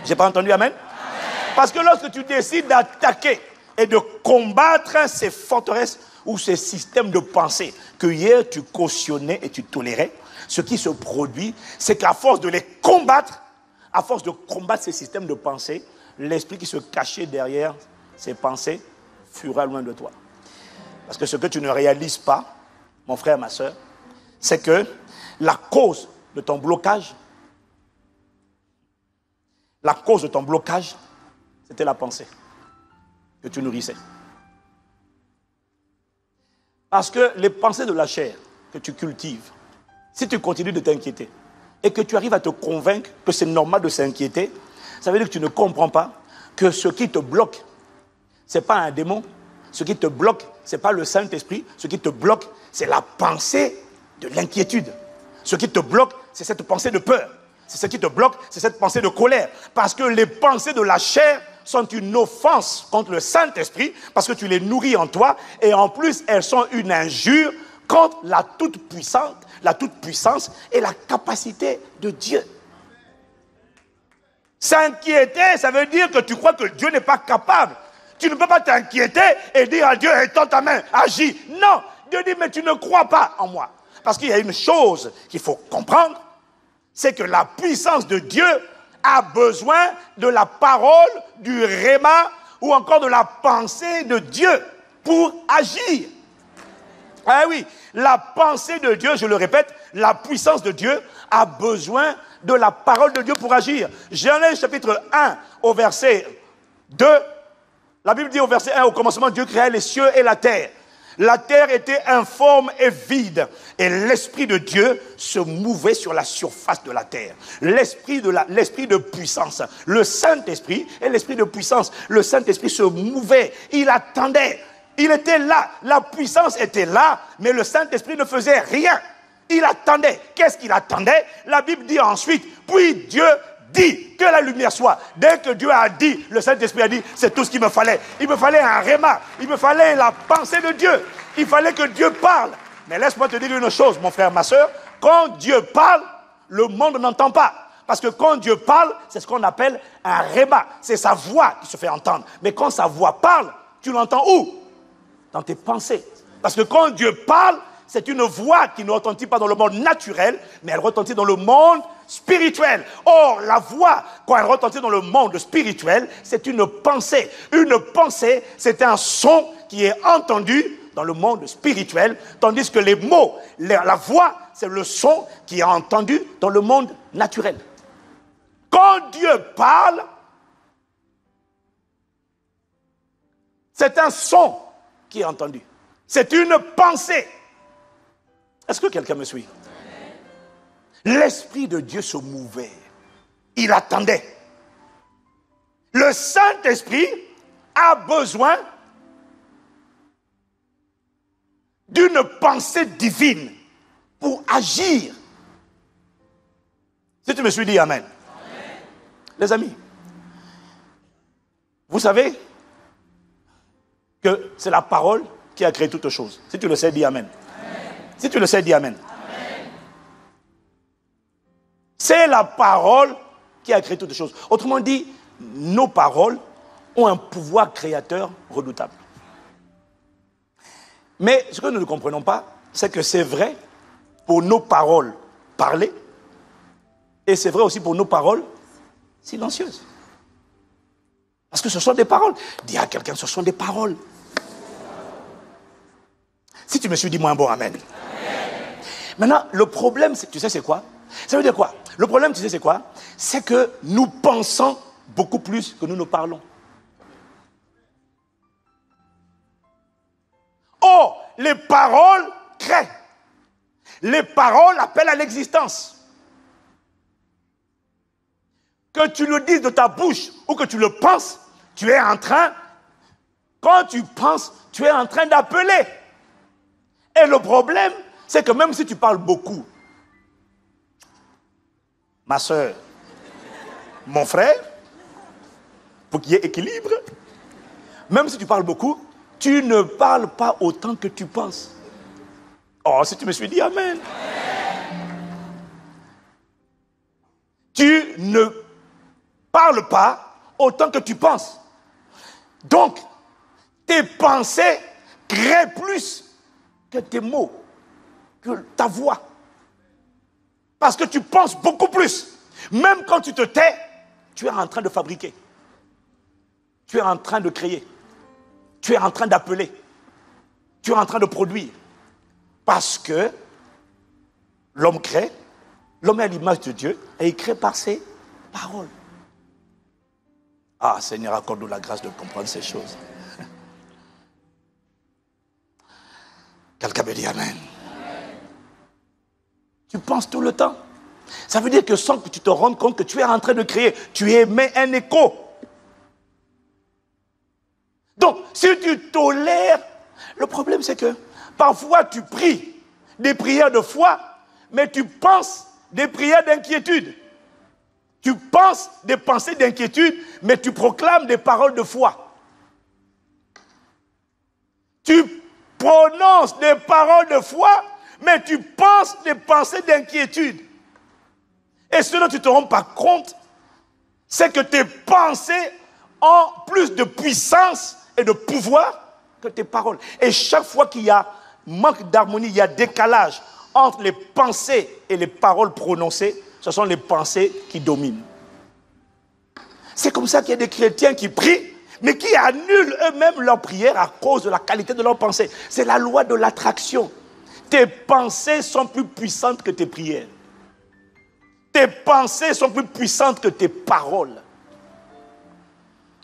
J'ai pas entendu amen? Parce que lorsque tu décides d'attaquer et de combattre ces forteresses ou ces systèmes de pensée que hier tu cautionnais et tu tolérais, ce qui se produit, c'est qu'à force de les combattre, à force de combattre ces systèmes de pensée, l'esprit qui se cachait derrière ces pensées fuira loin de toi. Parce que ce que tu ne réalises pas, mon frère, ma soeur, c'est que la cause de ton blocage, c'était la pensée que tu nourrissais. Parce que les pensées de la chair que tu cultives, si tu continues de t'inquiéter et que tu arrives à te convaincre que c'est normal de s'inquiéter, ça veut dire que tu ne comprends pas que ce qui te bloque, ce n'est pas un démon. Ce qui te bloque, ce n'est pas le Saint-Esprit. Ce qui te bloque, c'est la pensée de l'inquiétude. Ce qui te bloque, c'est cette pensée de peur. C'est ce qui te bloque, c'est cette pensée de colère. Parce que les pensées de la chair sont une offense contre le Saint-Esprit, parce que tu les nourris en toi, et en plus, elles sont une injure contre la toute-puissance et la capacité de Dieu. S'inquiéter, ça veut dire que tu crois que Dieu n'est pas capable. Tu ne peux pas t'inquiéter et dire à Dieu, étends ta main, agis. Non, Dieu dit, mais tu ne crois pas en moi. Parce qu'il y a une chose qu'il faut comprendre, c'est que la puissance de Dieu a besoin de la parole, du réma, ou encore de la pensée de Dieu pour agir. Ah oui, la pensée de Dieu, je le répète, la puissance de Dieu a besoin de la parole de Dieu pour agir. Genèse chapitre 1 au verset 2, la Bible dit au verset 1, au commencement Dieu créa les cieux et la terre. La terre était informe et vide, et l'Esprit de Dieu se mouvait sur la surface de la terre. L'Esprit de puissance, le Saint-Esprit et l'Esprit de puissance, le Saint-Esprit se mouvait, il attendait, il était là, la puissance était là, mais le Saint-Esprit ne faisait rien. Il attendait. Qu'est-ce qu'il attendait? La Bible dit ensuite, puis Dieu dit que la lumière soit. Dès que Dieu a dit, le Saint-Esprit a dit, c'est tout ce qu'il me fallait. Il me fallait un réma, il me fallait la pensée de Dieu. Il fallait que Dieu parle. Mais laisse-moi te dire une chose, mon frère, ma soeur. Quand Dieu parle, le monde n'entend pas. Parce que quand Dieu parle, c'est ce qu'on appelle un réma. C'est sa voix qui se fait entendre. Mais quand sa voix parle, tu l'entends où? Dans tes pensées. Parce que quand Dieu parle, c'est une voix qui ne retentit pas dans le monde naturel, mais elle retentit dans le monde spirituel. Or, la voix, quand elle retentit dans le monde spirituel, c'est une pensée. Une pensée, c'est un son qui est entendu dans le monde spirituel, tandis que les mots, la voix, c'est le son qui est entendu dans le monde naturel. Quand Dieu parle, c'est un son qui est entendu. C'est une pensée. Est-ce que quelqu'un me suit? L'Esprit de Dieu se mouvait. Il attendait. Le Saint-Esprit a besoin d'une pensée divine pour agir. Si tu me suis dit amen. Amen. Les amis, vous savez que c'est la parole qui a créé toutes choses. Si tu le sais, dis amen. Si tu le sais, dis amen. Amen. C'est la parole qui a créé toutes choses. Autrement dit, nos paroles ont un pouvoir créateur redoutable. Mais ce que nous ne comprenons pas, c'est que c'est vrai pour nos paroles parlées, et c'est vrai aussi pour nos paroles silencieuses. Parce que ce sont des paroles. Dis à quelqu'un, ce sont des paroles. Si tu me suis dit, moi un bon amen. Maintenant, le problème, tu sais c'est quoi? Ça veut dire quoi? Le problème, tu sais c'est quoi? C'est que nous pensons beaucoup plus que nous ne parlons. Or, les paroles créent. Les paroles appellent à l'existence. Que tu le dises de ta bouche ou que tu le penses, tu es en train, quand tu penses, tu es en train d'appeler. Et le problème, c'est que même si tu parles beaucoup, ma soeur, mon frère, pour qu'il y ait équilibre, même si tu parles beaucoup, tu ne parles pas autant que tu penses. Oh, si tu me suis dit amen. Tu ne parles pas autant que tu penses. Donc, tes pensées créent plus que tes mots, que ta voix. Parce que tu penses beaucoup plus. Même quand tu te tais, tu es en train de fabriquer. Tu es en train de créer. Tu es en train d'appeler. Tu es en train de produire. Parce que l'homme crée, l'homme est à l'image de Dieu, et il crée par ses paroles. Ah, Seigneur, accorde-nous la grâce de comprendre ces choses. Quelqu'un me dit amen. Tu penses tout le temps. Ça veut dire que sans que tu te rendes compte que tu es en train de créer, tu émets un écho. Donc, si tu tolères, le problème c'est que parfois tu pries des prières de foi, mais tu penses des prières d'inquiétude. Tu penses des pensées d'inquiétude, mais tu proclames des paroles de foi. Tu prononces des paroles de foi, mais tu penses des pensées d'inquiétude. Et ce dont tu ne te rends pas compte, c'est que tes pensées ont plus de puissance et de pouvoir que tes paroles. Et chaque fois qu'il y a manque d'harmonie, il y a décalage entre les pensées et les paroles prononcées, ce sont les pensées qui dominent. C'est comme ça qu'il y a des chrétiens qui prient, mais qui annulent eux-mêmes leur prière à cause de la qualité de leurs pensées. C'est la loi de l'attraction. Tes pensées sont plus puissantes que tes prières. Tes pensées sont plus puissantes que tes paroles.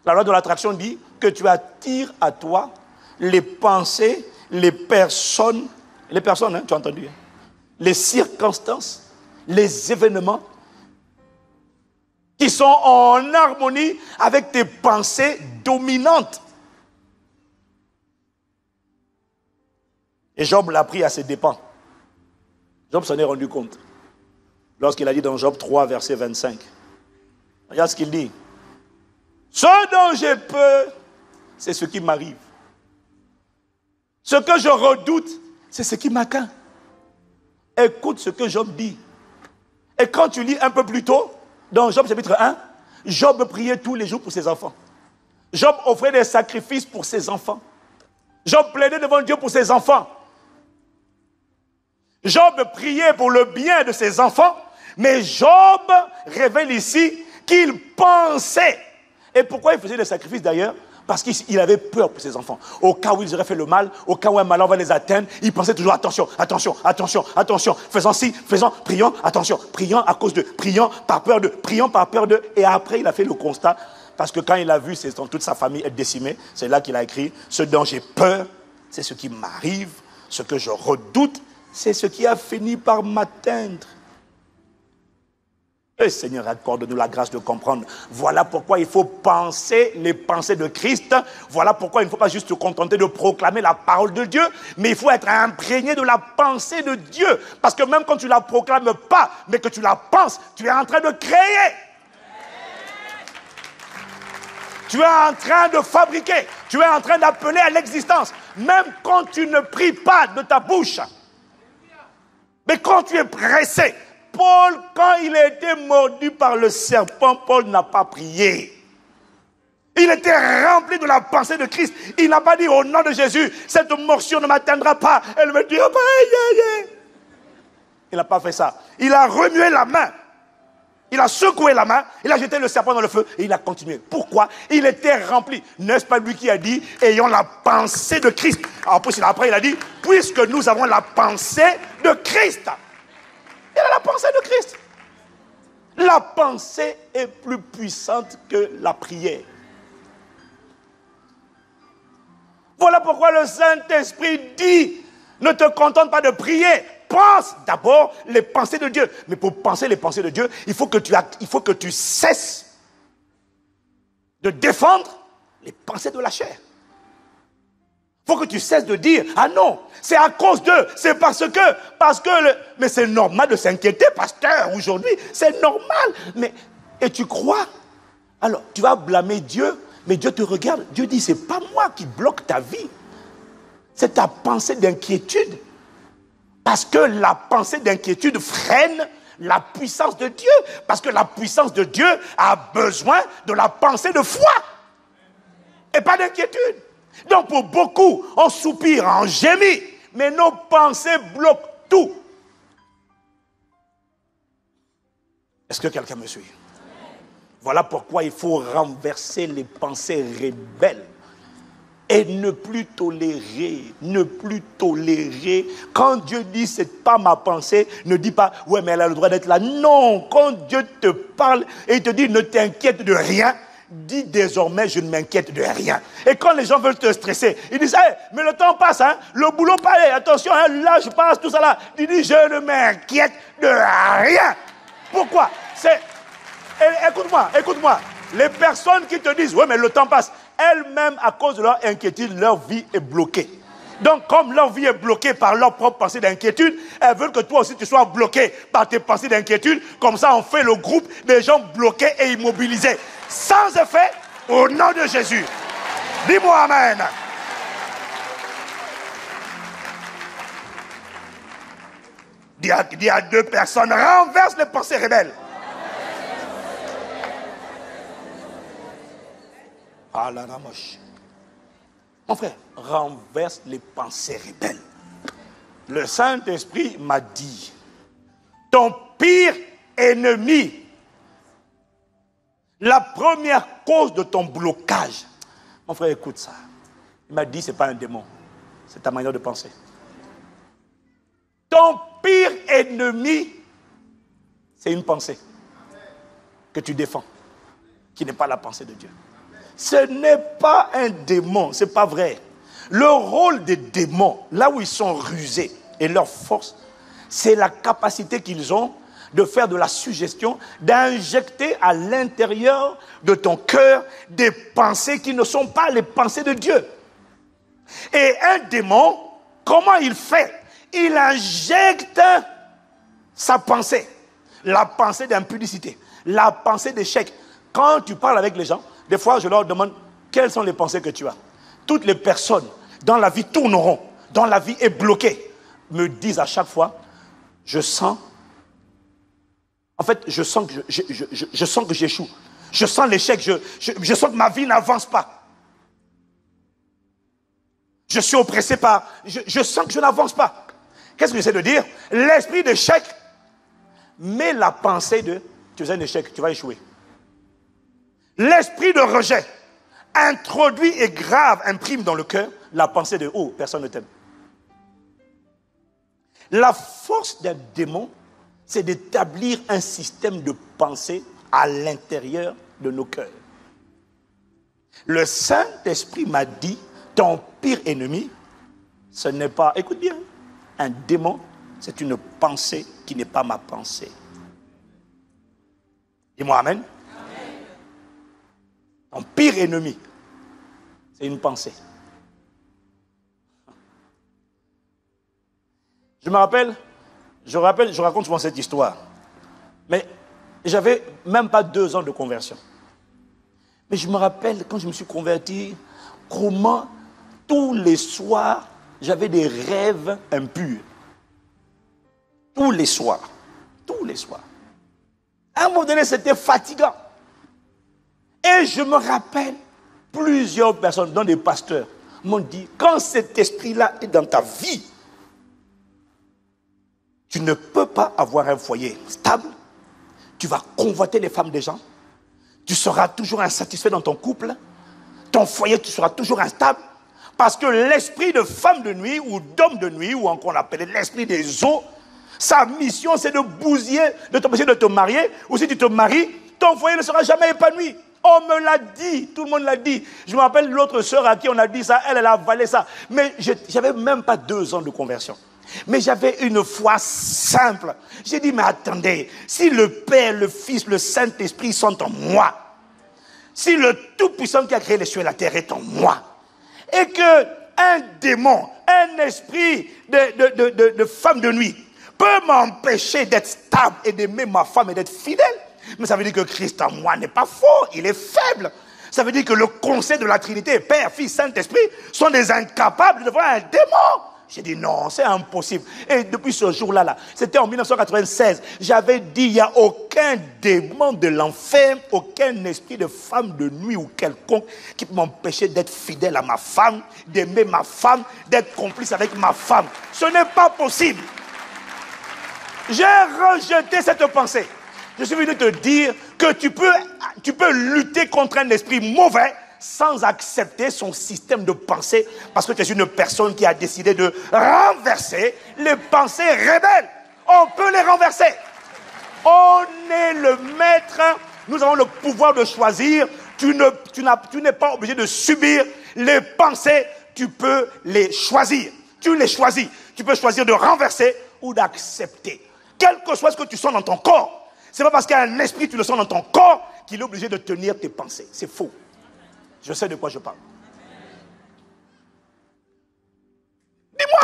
La loi de l'attraction dit que tu attires à toi les pensées, les personnes, hein, tu as entendu, hein, les circonstances, les événements qui sont en harmonie avec tes pensées dominantes. Et Job l'a pris à ses dépens. Job s'en est rendu compte. Lorsqu'il a dit dans Job 3, verset 25. Regarde ce qu'il dit. Ce dont j'ai peur, c'est ce qui m'arrive. Ce que je redoute, c'est ce qui m'atteint. Écoute ce que Job dit. Et quand tu lis un peu plus tôt, dans Job chapitre 1, Job priait tous les jours pour ses enfants. Job offrait des sacrifices pour ses enfants. Job plaidait devant Dieu pour ses enfants. Job priait pour le bien de ses enfants, mais Job révèle ici qu'il pensait. Et pourquoi il faisait des sacrifices d'ailleurs? Parce qu'il avait peur pour ses enfants. Au cas où ils auraient fait le mal, au cas où un malheur va les atteindre, il pensait toujours attention, attention, attention, attention. Faisant ci, faisant, priant, attention, priant à cause de, priant par peur de. Et après, il a fait le constat, parce que quand il a vu toute sa famille être décimée, c'est là qu'il a écrit, ce dont j'ai peur, c'est ce qui m'arrive, ce que je redoute, c'est ce qui a fini par m'atteindre. Et Seigneur, accorde-nous la grâce de comprendre. Voilà pourquoi il faut penser les pensées de Christ. Voilà pourquoi il ne faut pas juste se contenter de proclamer la parole de Dieu, mais il faut être imprégné de la pensée de Dieu. Parce que même quand tu ne la proclames pas, mais que tu la penses, tu es en train de créer. Tu es en train de fabriquer. Tu es en train d'appeler à l'existence. Même quand tu ne pries pas de ta bouche. Mais quand tu es pressé. Paul, quand il a été mordu par le serpent, Paul n'a pas prié. Il était rempli de la pensée de Christ. Il n'a pas dit au nom de Jésus, cette morsure ne m'atteindra pas. Elle me dit, oh, il n'a pas fait ça. Il a remué la main. Il a secoué la main. Il a jeté le serpent dans le feu. Et il a continué. Pourquoi? Il était rempli. N'est-ce pas lui qui a dit, ayons la pensée de Christ. En plus, après, il a dit, puisque nous avons la pensée de Christ. Il a la pensée de Christ. La pensée est plus puissante que la prière. Voilà pourquoi le Saint-Esprit dit, ne te contente pas de prier, pense d'abord les pensées de Dieu. Mais pour penser les pensées de Dieu, il faut que tu cesses de défendre les pensées de la chair. Il faut que tu cesses de dire, ah non, c'est à cause d'eux, c'est parce que, mais c'est normal de s'inquiéter, pasteur, aujourd'hui, c'est normal. Et tu crois, alors tu vas blâmer Dieu, mais Dieu te regarde, Dieu dit, c'est pas moi qui bloque ta vie, c'est ta pensée d'inquiétude. Parce que la pensée d'inquiétude freine la puissance de Dieu, parce que la puissance de Dieu a besoin de la pensée de foi, et pas d'inquiétude. Donc pour beaucoup, on soupire, on gémit, mais nos pensées bloquent tout. Est-ce que quelqu'un me suit? Voilà pourquoi il faut renverser les pensées rebelles et ne plus tolérer. Quand Dieu dit c'est pas ma pensée, ne dis pas ouais mais elle a le droit d'être là. Non, quand Dieu te parle et il te dit ne t'inquiète de rien, dis désormais, je ne m'inquiète de rien. Et quand les gens veulent te stresser, ils disent, hey, mais le temps passe, hein, le boulot passe, attention, hein, l'âge passe, tout ça là. Ils disent, je ne m'inquiète de rien. Pourquoi? Écoute-moi. Les personnes qui te disent, oui, mais le temps passe, elles-mêmes, à cause de leur inquiétude, leur vie est bloquée. Donc, comme leur vie est bloquée par leurs propres pensées d'inquiétude, elles veulent que toi aussi tu sois bloqué par tes pensées d'inquiétude. Comme ça, on fait le groupe des gens bloqués et immobilisés. Sans effet, au nom de Jésus. Dis-moi Amen. Dis à deux personnes, renverse les pensées rebelles. Ah là là, moche. Mon frère, renverse les pensées rebelles. Le Saint-Esprit m'a dit, ton pire ennemi, la première cause de ton blocage. Mon frère, écoute ça. Il m'a dit, ce n'est pas un démon. C'est ta manière de penser. Ton pire ennemi, c'est une pensée que tu défends, qui n'est pas la pensée de Dieu. Ce n'est pas un démon, ce n'est pas vrai. Le rôle des démons, là où ils sont rusés, et leur force, c'est la capacité qu'ils ont de faire de la suggestion, d'injecter à l'intérieur de ton cœur des pensées qui ne sont pas les pensées de Dieu. Et un démon, comment il fait? Il injecte sa pensée, la pensée d'impudicité, la pensée d'échec. Quand tu parles avec les gens, des fois je leur demande quelles sont les pensées que tu as. Toutes les personnes dans la vie tourneront, dont la vie est bloquée, me disent à chaque fois, je sens que je sens que j'échoue. Je sens l'échec, je sens que ma vie n'avance pas. Je suis oppressé par... Je sens que je n'avance pas. Qu'est-ce que j'essaie de dire? L'esprit d'échec met la pensée de tu es un échec, tu vas échouer. L'esprit de rejet introduit et grave, imprime dans le cœur la pensée de oh, personne ne t'aime. La force d'un démon, c'est d'établir un système de pensée à l'intérieur de nos cœurs. Le Saint-Esprit m'a dit, ton pire ennemi, ce n'est pas, écoute bien, un démon, c'est une pensée qui n'est pas ma pensée. Dis-moi Amen. Amen. Ton pire ennemi, c'est une pensée. Je raconte souvent cette histoire. Mais j'avais même pas 2 ans de conversion. Mais je me rappelle quand je me suis converti, comment tous les soirs, j'avais des rêves impurs. Tous les soirs. Tous les soirs. À un moment donné, c'était fatigant. Et je me rappelle, plusieurs personnes, dont des pasteurs, m'ont dit, quand cet esprit-là est dans ta vie, tu ne peux pas avoir un foyer stable. Tu vas convoiter les femmes des gens. Tu seras toujours insatisfait dans ton couple. Ton foyer, tu seras toujours instable. Parce que l'esprit de femme de nuit ou d'homme de nuit, ou encore on l'appelle l'esprit des eaux, sa mission c'est de bousiller, de t'empêcher de te marier. Ou si tu te maries, ton foyer ne sera jamais épanoui. On me l'a dit, tout le monde l'a dit. Je me rappelle l'autre sœur à qui on a dit ça, elle a avalé ça. Mais j'avais même pas 2 ans de conversion. Mais j'avais une foi simple. J'ai dit, mais attendez, si le Père, le Fils, le Saint-Esprit sont en moi, si le Tout-Puissant qui a créé les cieux et la terre est en moi, et que un démon, un esprit de femme de nuit peut m'empêcher d'être stable et d'aimer ma femme et d'être fidèle, mais ça veut dire que Christ en moi n'est pas fort, il est faible. Ça veut dire que le conseil de la Trinité, Père, Fils, Saint-Esprit, sont des incapables de voir un démon. J'ai dit non, c'est impossible. Et depuis ce jour-là, c'était en 1996, j'avais dit, il n'y a aucun démon de l'enfer, aucun esprit de femme de nuit ou quelconque qui peut m'empêcher d'être fidèle à ma femme, d'aimer ma femme, d'être complice avec ma femme. Ce n'est pas possible. J'ai rejeté cette pensée. Je suis venu te dire que tu peux lutter contre un esprit mauvais sans accepter son système de pensée, parce que tu es une personne qui a décidé de renverser les pensées rebelles. On peut les renverser. On est le maître. Nous avons le pouvoir de choisir. Tu n'es pas obligé de subir les pensées. Tu peux les choisir. Tu les choisis. Tu peux choisir de renverser ou d'accepter. Quel que soit ce que tu sens dans ton corps. Ce n'est pas parce qu'il y a un esprit, tu le sens dans ton corps, qu'il est obligé de tenir tes pensées. C'est faux. Je sais de quoi je parle.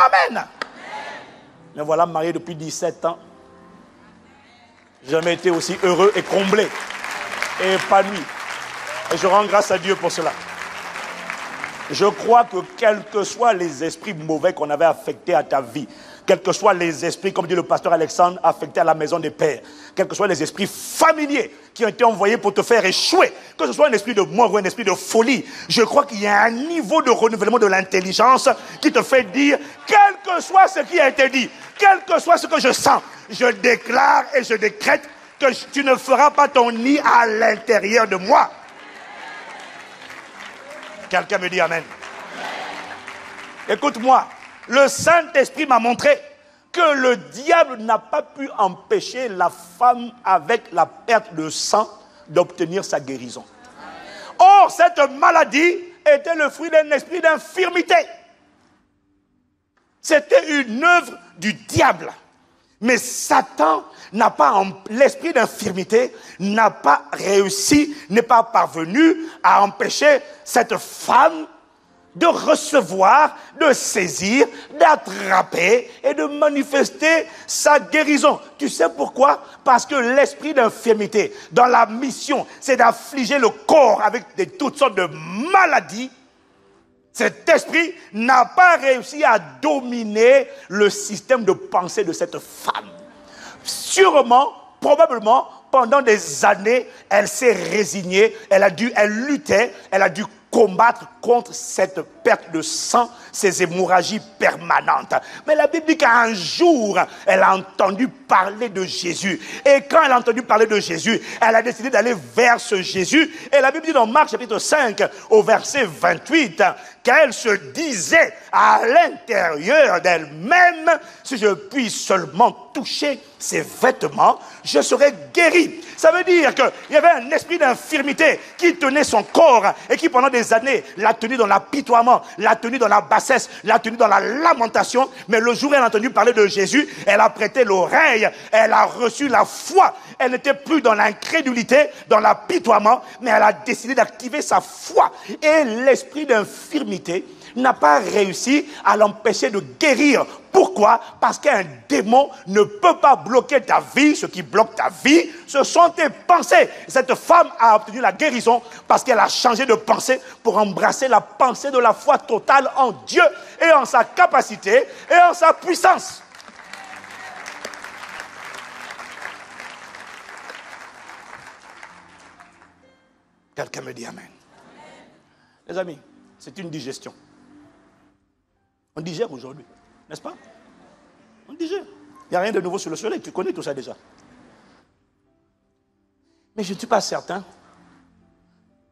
Amen. Me voilà marié depuis 17 ans. J'ai jamais été aussi heureux et comblé et épanoui. Et je rends grâce à Dieu pour cela. Je crois que quels que soient les esprits mauvais qu'on avait affectés à ta vie, quels que soient les esprits, comme dit le pasteur Alexandre, affectés à la maison des pères, quels que soient les esprits familiers qui ont été envoyés pour te faire échouer, que ce soit un esprit de mort ou un esprit de folie, je crois qu'il y a un niveau de renouvellement de l'intelligence qui te fait dire, quel que soit ce qui a été dit, quel que soit ce que je sens, je déclare et je décrète que tu ne feras pas ton nid à l'intérieur de moi. Quelqu'un me dit Amen. Écoute-moi, le Saint-Esprit m'a montré que le diable n'a pas pu empêcher la femme avec la perte de sang d'obtenir sa guérison. Or, cette maladie était le fruit d'un esprit d'infirmité. C'était une œuvre du diable. Mais Satan n'a pas, l'esprit d'infirmité n'a pas réussi, n'est pas parvenu à empêcher cette femme de recevoir, de saisir, d'attraper et de manifester sa guérison. Tu sais pourquoi? Parce que l'esprit d'infirmité, dans la mission, c'est d'affliger le corps avec toutes sortes de maladies. Cet esprit n'a pas réussi à dominer le système de pensée de cette femme. Sûrement, probablement, pendant des années, elle s'est résignée, elle luttait, elle a dû combattre contre cette perte de sang, ces hémorragies permanentes. Mais la Bible dit qu'un jour, elle a entendu parler de Jésus. Et quand elle a entendu parler de Jésus, elle a décidé d'aller vers ce Jésus. Et la Bible dit dans Marc chapitre 5, au verset 28, qu'elle se disait à l'intérieur d'elle-même, si je puis seulement toucher ses vêtements, je serai guéri. Ça veut dire qu'il y avait un esprit d'infirmité qui tenait son corps et qui pendant des années l'a tenu dans l'apitoiement, l'a tenu dans la bassesse, l'a tenu dans la lamentation. Mais le jour où elle a entendu parler de Jésus, elle a prêté l'oreille, elle a reçu la foi. Elle n'était plus dans l'incrédulité, dans l'apitoiement, mais elle a décidé d'activer sa foi. Et l'esprit d'infirmité n'a pas réussi à l'empêcher de guérir. Pourquoi? Parce qu'un démon ne peut pas bloquer ta vie. Ce qui bloque ta vie, ce sont tes pensées. Cette femme a obtenu la guérison parce qu'elle a changé de pensée pour embrasser la pensée de la foi totale en Dieu et en sa capacité et en sa puissance. Quelqu'un me dit Amen. Les amis, c'est une digestion. On digère aujourd'hui, n'est-ce pas? On digère. Il n'y a rien de nouveau sur le soleil, tu connais tout ça déjà. Mais je ne suis pas certain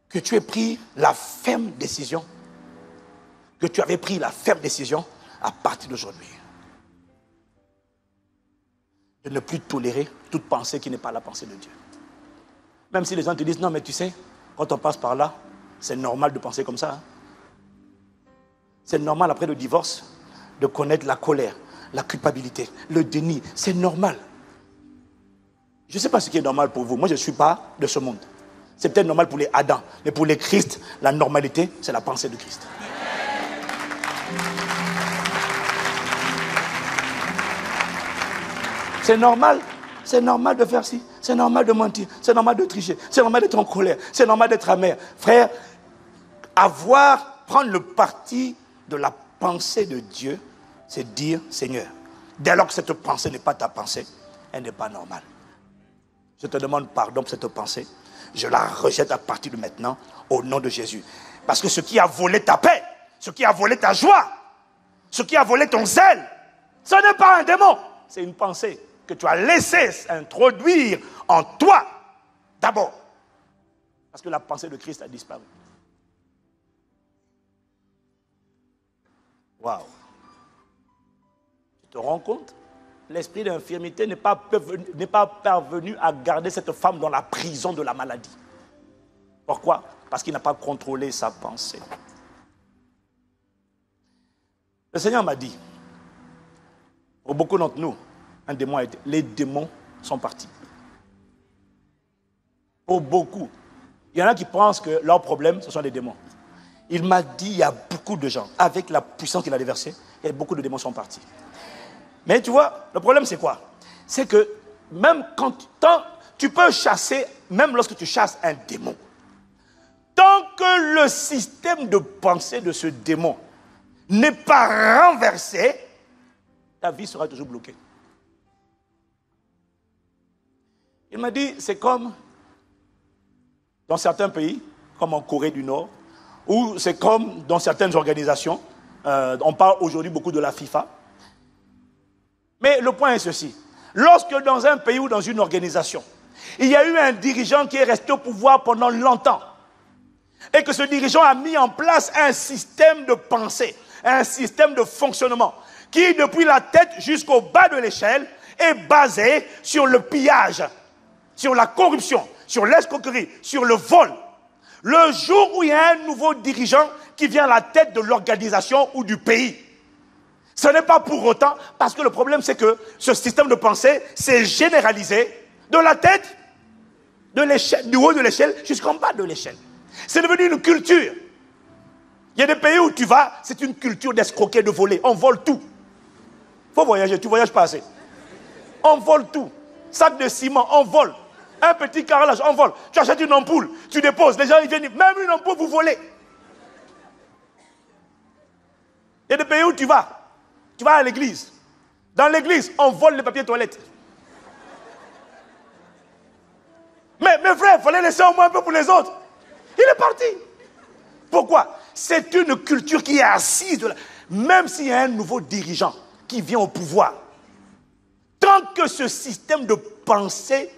que tu aies pris la ferme décision, que tu avais pris la ferme décision à partir d'aujourd'hui de ne plus tolérer toute pensée qui n'est pas la pensée de Dieu. Même si les gens te disent, non mais tu sais, quand on passe par là, c'est normal de penser comme ça. Hein? C'est normal après le divorce de connaître la colère, la culpabilité, le déni. C'est normal. Je ne sais pas ce qui est normal pour vous. Moi, je ne suis pas de ce monde. C'est peut-être normal pour les Adam. Mais pour les Christ, la normalité, c'est la pensée de Christ. C'est normal. C'est normal de faire ci. C'est normal de mentir. C'est normal de tricher. C'est normal d'être en colère. C'est normal d'être amer. Frère, prendre le parti de la pensée de Dieu, c'est dire, Seigneur, dès lors que cette pensée n'est pas ta pensée, elle n'est pas normale. Je te demande pardon pour cette pensée. Je la rejette à partir de maintenant, au nom de Jésus. Parce que ce qui a volé ta paix, ce qui a volé ta joie, ce qui a volé ton zèle, ce n'est pas un démon. C'est une pensée que tu as laissé s'introduire en toi, d'abord. Parce que la pensée de Christ a disparu. Waouh! Tu te rends compte? L'esprit d'infirmité n'est pas parvenu à garder cette femme dans la prison de la maladie. Pourquoi? Parce qu'il n'a pas contrôlé sa pensée. Le Seigneur m'a dit, pour beaucoup d'entre nous, les démons sont partis. Pour beaucoup. Il y en a qui pensent que leur problème, ce sont les démons. Il m'a dit, il y a beaucoup de gens, avec la puissance qu'il a déversée, il y a beaucoup de démons qui sont partis. Mais tu vois, le problème c'est quoi? C'est que même tu peux chasser, même lorsque tu chasses un démon, tant que le système de pensée de ce démon n'est pas renversé, ta vie sera toujours bloquée. Il m'a dit, c'est comme dans certains pays, comme en Corée du Nord, ou c'est comme dans certaines organisations, on parle aujourd'hui beaucoup de la FIFA. Mais le point est ceci, lorsque dans un pays ou dans une organisation, il y a eu un dirigeant qui est resté au pouvoir pendant longtemps, et que ce dirigeant a mis en place un système de pensée, un système de fonctionnement, qui depuis la tête jusqu'au bas de l'échelle est basé sur le pillage, sur la corruption, sur l'escroquerie, sur le vol. Le jour où il y a un nouveau dirigeant qui vient à la tête de l'organisation ou du pays, ce n'est pas pour autant, parce que le problème c'est que ce système de pensée s'est généralisé de la tête, de l'échelle, du haut de l'échelle jusqu'en bas de l'échelle. C'est devenu une culture. Il y a des pays où tu vas, c'est une culture d'escroquer, de voler. On vole tout. Il faut voyager, tu ne voyages pas assez. On vole tout. Sac de ciment, on vole. Un petit carrelage, on vole. Tu achètes une ampoule, tu déposes, les gens ils viennent, même une ampoule, vous volez. Il y a des pays où tu vas à l'église. Dans l'église, on vole les papiers toilettes. Mais mes frères, il fallait laisser au moins un peu pour les autres. Il est parti. Pourquoi? C'est une culture qui est assise de là. Même s'il y a un nouveau dirigeant qui vient au pouvoir, tant que ce système de pensée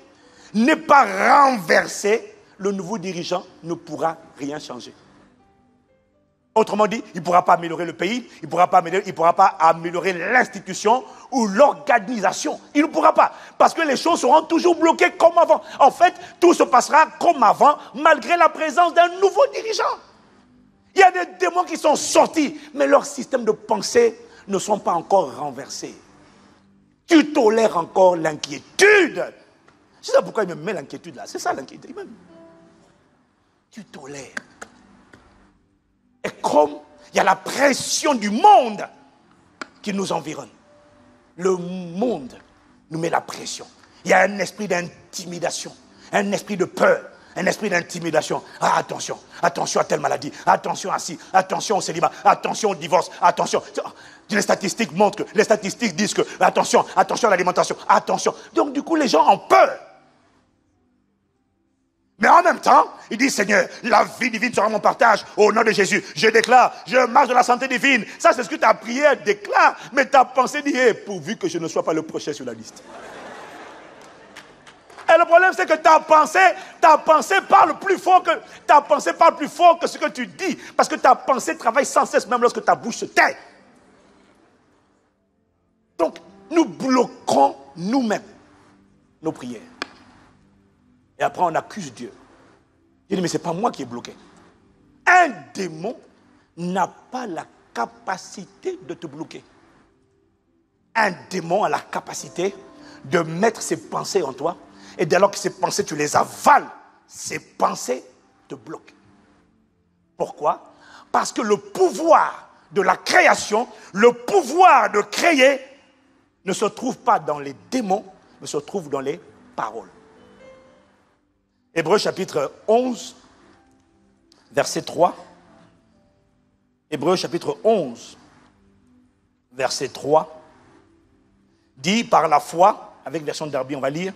n'est pas renversé, le nouveau dirigeant ne pourra rien changer. Autrement dit, il ne pourra pas améliorer le pays, il ne pourra pas améliorer l'institution ou l'organisation. Il ne pourra pas, parce que les choses seront toujours bloquées comme avant. En fait, tout se passera comme avant, malgré la présence d'un nouveau dirigeant. Il y a des démons qui sont sortis, mais leurs systèmes de pensée ne sont pas encore renversés. Tu tolères encore l'inquiétude. C'est ça pourquoi il me met l'inquiétude là. C'est ça l'inquiétude. Tu tolères. Et comme il y a la pression du monde qui nous environne, le monde nous met la pression. Il y a un esprit d'intimidation, un esprit de peur, un esprit d'intimidation. Ah, attention, attention à telle maladie, attention à ci, attention au célibat, attention au divorce, attention. Les statistiques montrent que, les statistiques disent que, attention, attention à l'alimentation, attention. Donc du coup, les gens ont peur. Mais en même temps, il dit, Seigneur, la vie divine sera mon partage au nom de Jésus. Je déclare, je marche dans la santé divine. Ça, c'est ce que ta prière déclare. Mais ta pensée dit, pourvu que je ne sois pas le prochain sur la liste. Et le problème, c'est que ta pensée parle plus fort que, ce que tu dis. Parce que ta pensée travaille sans cesse, même lorsque ta bouche se tait. Donc, nous bloquons nous-mêmes nos prières. Et après, on accuse Dieu. Il dit, mais ce n'est pas moi qui est bloqué. Un démon n'a pas la capacité de te bloquer. Un démon a la capacité de mettre ses pensées en toi. Et dès lors que ces pensées, tu les avales, ces pensées te bloquent. Pourquoi? Parce que le pouvoir de la création, le pouvoir de créer, ne se trouve pas dans les démons, mais se trouve dans les paroles. Hébreux chapitre 11, verset 3. Hébreux chapitre 11, verset 3, dit par la foi, avec version Darby on va lire,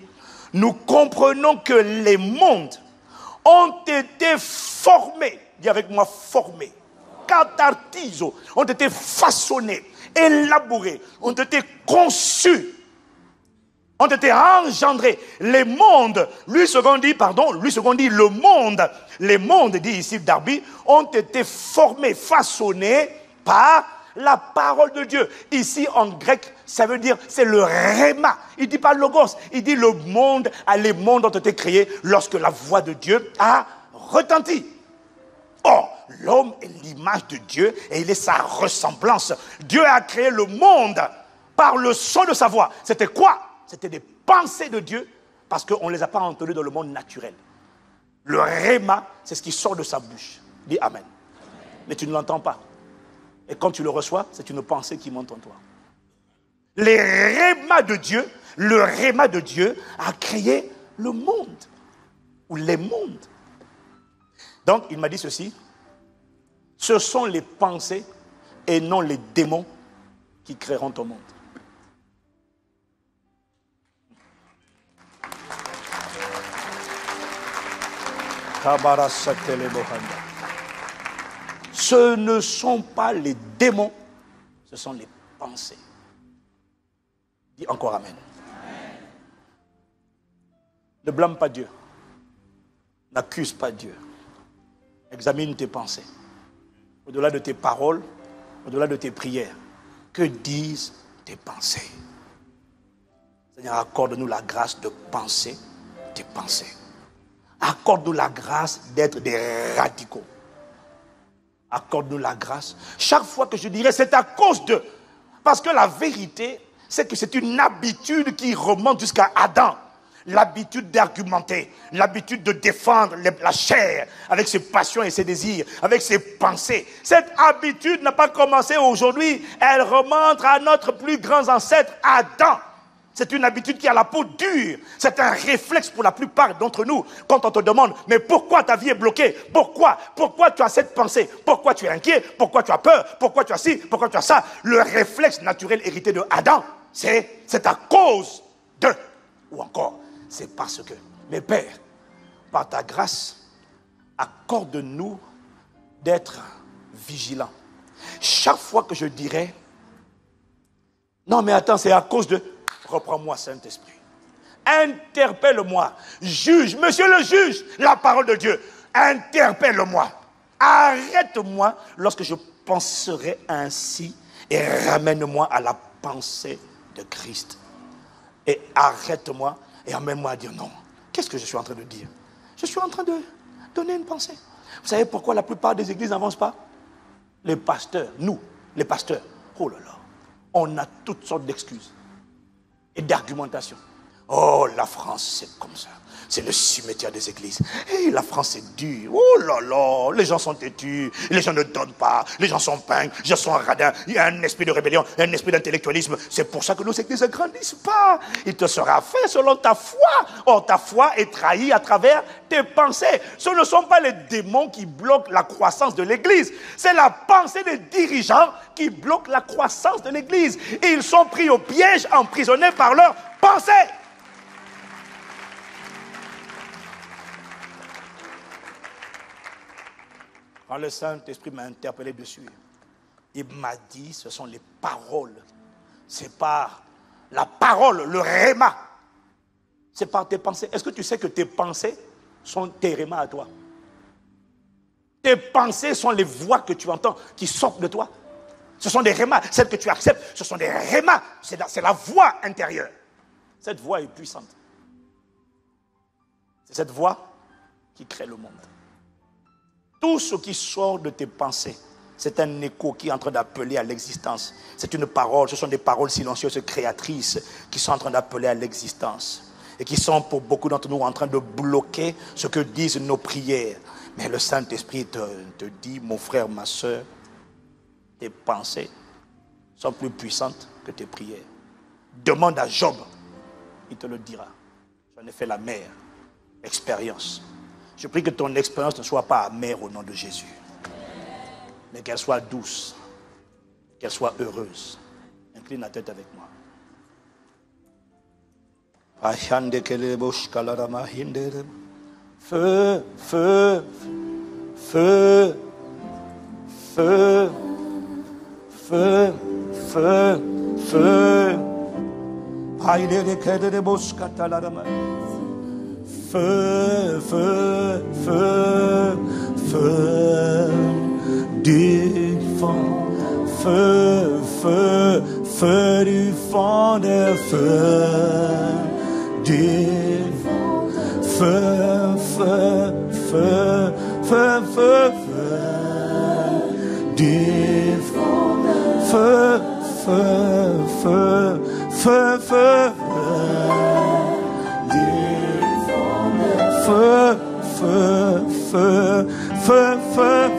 nous comprenons que les mondes ont été formés, dis avec moi formés, cathartiso, ont été façonnés, élaborés, ont été conçus, ont été engendrés. Les mondes, lui second dit le monde. Les mondes, dit ici Darby, ont été formés, façonnés par la parole de Dieu. Ici en grec, ça veut dire, c'est le rhéma. Il ne dit pas logos, il dit le monde, les mondes ont été créés lorsque la voix de Dieu a retenti. Or, l'homme est l'image de Dieu et il est sa ressemblance. Dieu a créé le monde par le son de sa voix. C'était quoi? C'était des pensées de Dieu parce qu'on ne les a pas entendues dans le monde naturel. Le rhéma, c'est ce qui sort de sa bouche. Dis Amen. mais tu ne l'entends pas. Et quand tu le reçois, c'est une pensée qui monte en toi. Les rémas de Dieu, le réma de Dieu a créé le monde, ou les mondes. Donc, il m'a dit ceci, ce sont les pensées et non les démons qui créeront ton monde. Ce ne sont pas les démons, ce sont les pensées. Dis encore amen. Ne blâme pas Dieu. N'accuse pas Dieu. Examine tes pensées. Au-delà de tes paroles, au-delà de tes prières. Que disent tes pensées? Seigneur, accorde-nous la grâce de penser tes pensées. Accorde-nous la grâce d'être des radicaux. Accorde-nous la grâce. Chaque fois que je dirais, c'est à cause de... Parce que la vérité, c'est que c'est une habitude qui remonte jusqu'à Adam. L'habitude d'argumenter, l'habitude de défendre la chair avec ses passions et ses désirs, avec ses pensées. Cette habitude n'a pas commencé aujourd'hui. Elle remonte à notre plus grand ancêtre, Adam. C'est une habitude qui a la peau dure. C'est un réflexe pour la plupart d'entre nous. Quand on te demande, mais pourquoi ta vie est bloquée? Pourquoi tu as cette pensée? Pourquoi tu es inquiet? Pourquoi tu as peur? Pourquoi tu as ci? Pourquoi tu as ça? Le réflexe naturel hérité de Adam, c'est à cause de... Ou encore, c'est parce que, mes pères, par ta grâce, accorde-nous d'être vigilants. Chaque fois que je dirais, non mais attends, c'est à cause de... Reprends-moi, Saint-Esprit. Interpelle-moi. Juge, monsieur le juge, la parole de Dieu. Interpelle-moi. Arrête-moi lorsque je penserai ainsi et ramène-moi à la pensée de Christ. Et arrête-moi et amène-moi à dire non. Qu'est-ce que je suis en train de dire? Je suis en train de donner une pensée. Vous savez pourquoi la plupart des églises n'avancent pas? Les pasteurs, nous, les pasteurs, oh là là, on a toutes sortes d'excuses et d'argumentation. Oh, la France, c'est comme ça. C'est le cimetière des églises. Et la France est dure. Oh là là, les gens sont têtus, les gens ne donnent pas, les gens sont peints, les gens sont radins. Il y a un esprit de rébellion, un esprit d'intellectualisme. C'est pour ça que nos églises ne grandissent pas. Il te sera fait selon ta foi. Or, ta foi est trahie à travers tes pensées. Ce ne sont pas les démons qui bloquent la croissance de l'église. C'est la pensée des dirigeants qui bloque la croissance de l'église. Et ils sont pris au piège, emprisonnés par leurs pensées. Quand le Saint-Esprit m'a interpellé dessus, il m'a dit, ce sont les paroles. C'est par la parole, le réma. C'est par tes pensées. Est-ce que tu sais que tes pensées sont tes rémas à toi? Tes pensées sont les voix que tu entends qui sortent de toi. Ce sont des rémas. Celles que tu acceptes, ce sont des rémas. C'est la voix intérieure. Cette voix est puissante. C'est cette voix qui crée le monde. Tout ce qui sort de tes pensées, c'est un écho qui est en train d'appeler à l'existence. C'est une parole, ce sont des paroles silencieuses, créatrices, qui sont en train d'appeler à l'existence. Et qui sont pour beaucoup d'entre nous en train de bloquer ce que disent nos prières. Mais le Saint-Esprit te dit, mon frère, ma soeur, tes pensées sont plus puissantes que tes prières. Demande à Job, il te le dira. J'en ai fait la meilleure expérience. Je prie que ton expérience ne soit pas amère au nom de Jésus. Mais qu'elle soit douce. Qu'elle soit heureuse. Incline la tête avec moi. Feu, feu, feu, feu, feu, feu, feu. Feu, feu, feu, feu du fond, feu, feu, feu du fond de feu, du fond, feu, feu, feu, feu, feu, feu, du fond, feu, feu, feu, feu, feu, feu, feu, feu, feu, feu,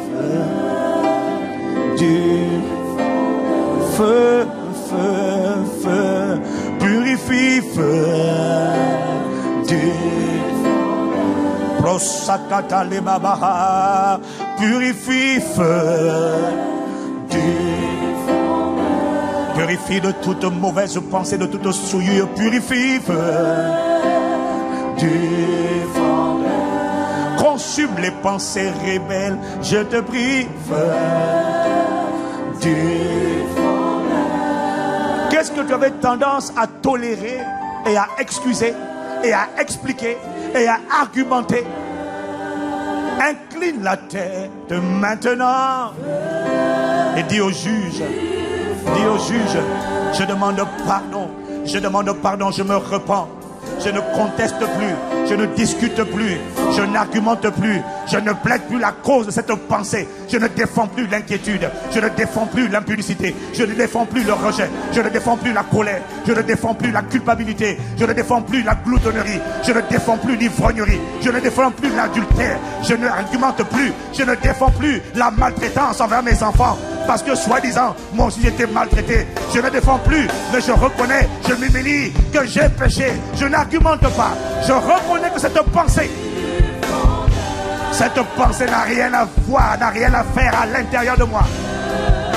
Feu, feu, feu, purifie, feu du prosakata le babaha, purifie, feu du purifie de toute mauvaise pensée, de toute souillure, purifie, feu du consume les pensées rebelles, je te prie, feu du qu'est-ce que tu avais tendance à tolérer et à excuser et à expliquer et à argumenter? Incline la tête maintenant et dis au juge, je demande pardon, je me repens, je ne conteste plus, je ne discute plus, je n'argumente plus, je ne plaide plus la cause de cette pensée, je ne défends plus l'inquiétude, je ne défends plus l'impudicité, je ne défends plus le rejet, je ne défends plus la colère, je ne défends plus la culpabilité, je ne défends plus la gloutonnerie, je ne défends plus l'ivrognerie, je ne défends plus l'adultère, je ne argumente plus, je ne défends plus la maltraitance envers mes enfants. Parce que soi-disant, moi aussi j'étais maltraité. Je ne défends plus, mais je reconnais, je m'humilie, que j'ai péché. Je n'argumente pas. Je reconnais que cette pensée n'a rien à voir, n'a rien à faire à l'intérieur de moi.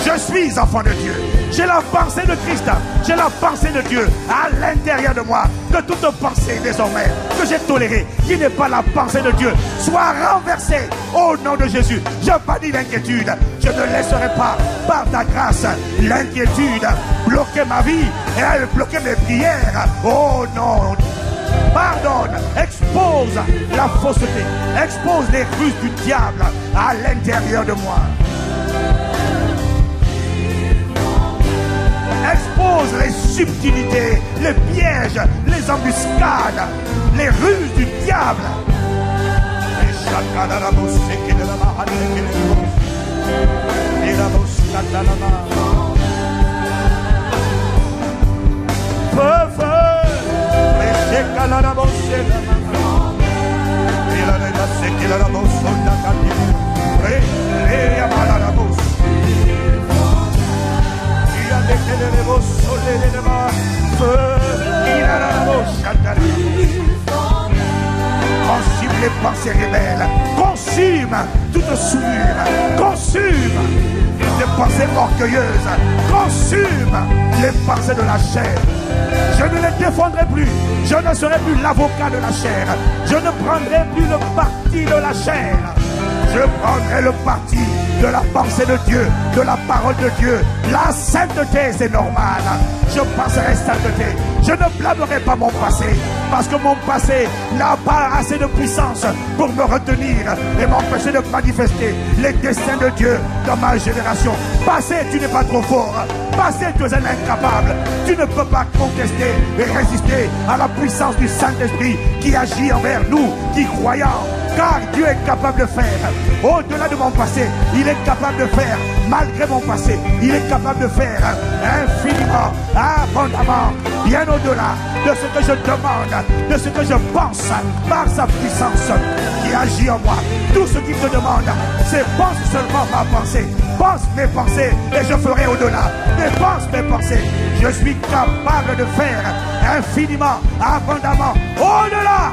Je suis enfant de Dieu. J'ai la pensée de Christ. J'ai la pensée de Dieu à l'intérieur de moi. Que toute pensée désormais que j'ai tolérée, qui n'est pas la pensée de Dieu, soit renversée au nom de Jésus. Je bannis l'inquiétude. Je ne laisserai pas, par ta grâce, l'inquiétude bloquer ma vie et bloquer mes prières. Oh non. Pardonne, expose la fausseté, expose les ruses du diable à l'intérieur de moi. Expose les subtilités, les pièges, les embuscades, les ruses du diable. Consume les pensées rebelles, consume toute souillure, consume les pensées orgueilleuses, consume les pensées de la chair. Je ne les défendrai plus, je ne serai plus l'avocat de la chair, je ne prendrai plus le parti de la chair, je prendrai le parti de la pensée de Dieu, de la parole de Dieu. La sainteté, c'est normal. Je penserai sainteté. Je ne blâmerai pas mon passé, parce que mon passé n'a pas assez de puissance pour me retenir et m'empêcher de manifester les desseins de Dieu dans ma génération. Passé, tu n'es pas trop fort. Passé, tu es un incapable. Tu ne peux pas contester et résister à la puissance du Saint-Esprit qui agit envers nous, qui croyons. Car Dieu est capable de faire au-delà de mon passé. Il est capable de faire malgré mon passé. Il est capable de faire infiniment, abondamment, bien au-delà de ce que je demande, de ce que je pense, par sa puissance qui agit en moi. Tout ce qu'il te demande, c'est pense seulement ma pensée. Pense mes pensées et je ferai au-delà. Mais pense mes pensées. Je suis capable de faire infiniment, abondamment, au-delà.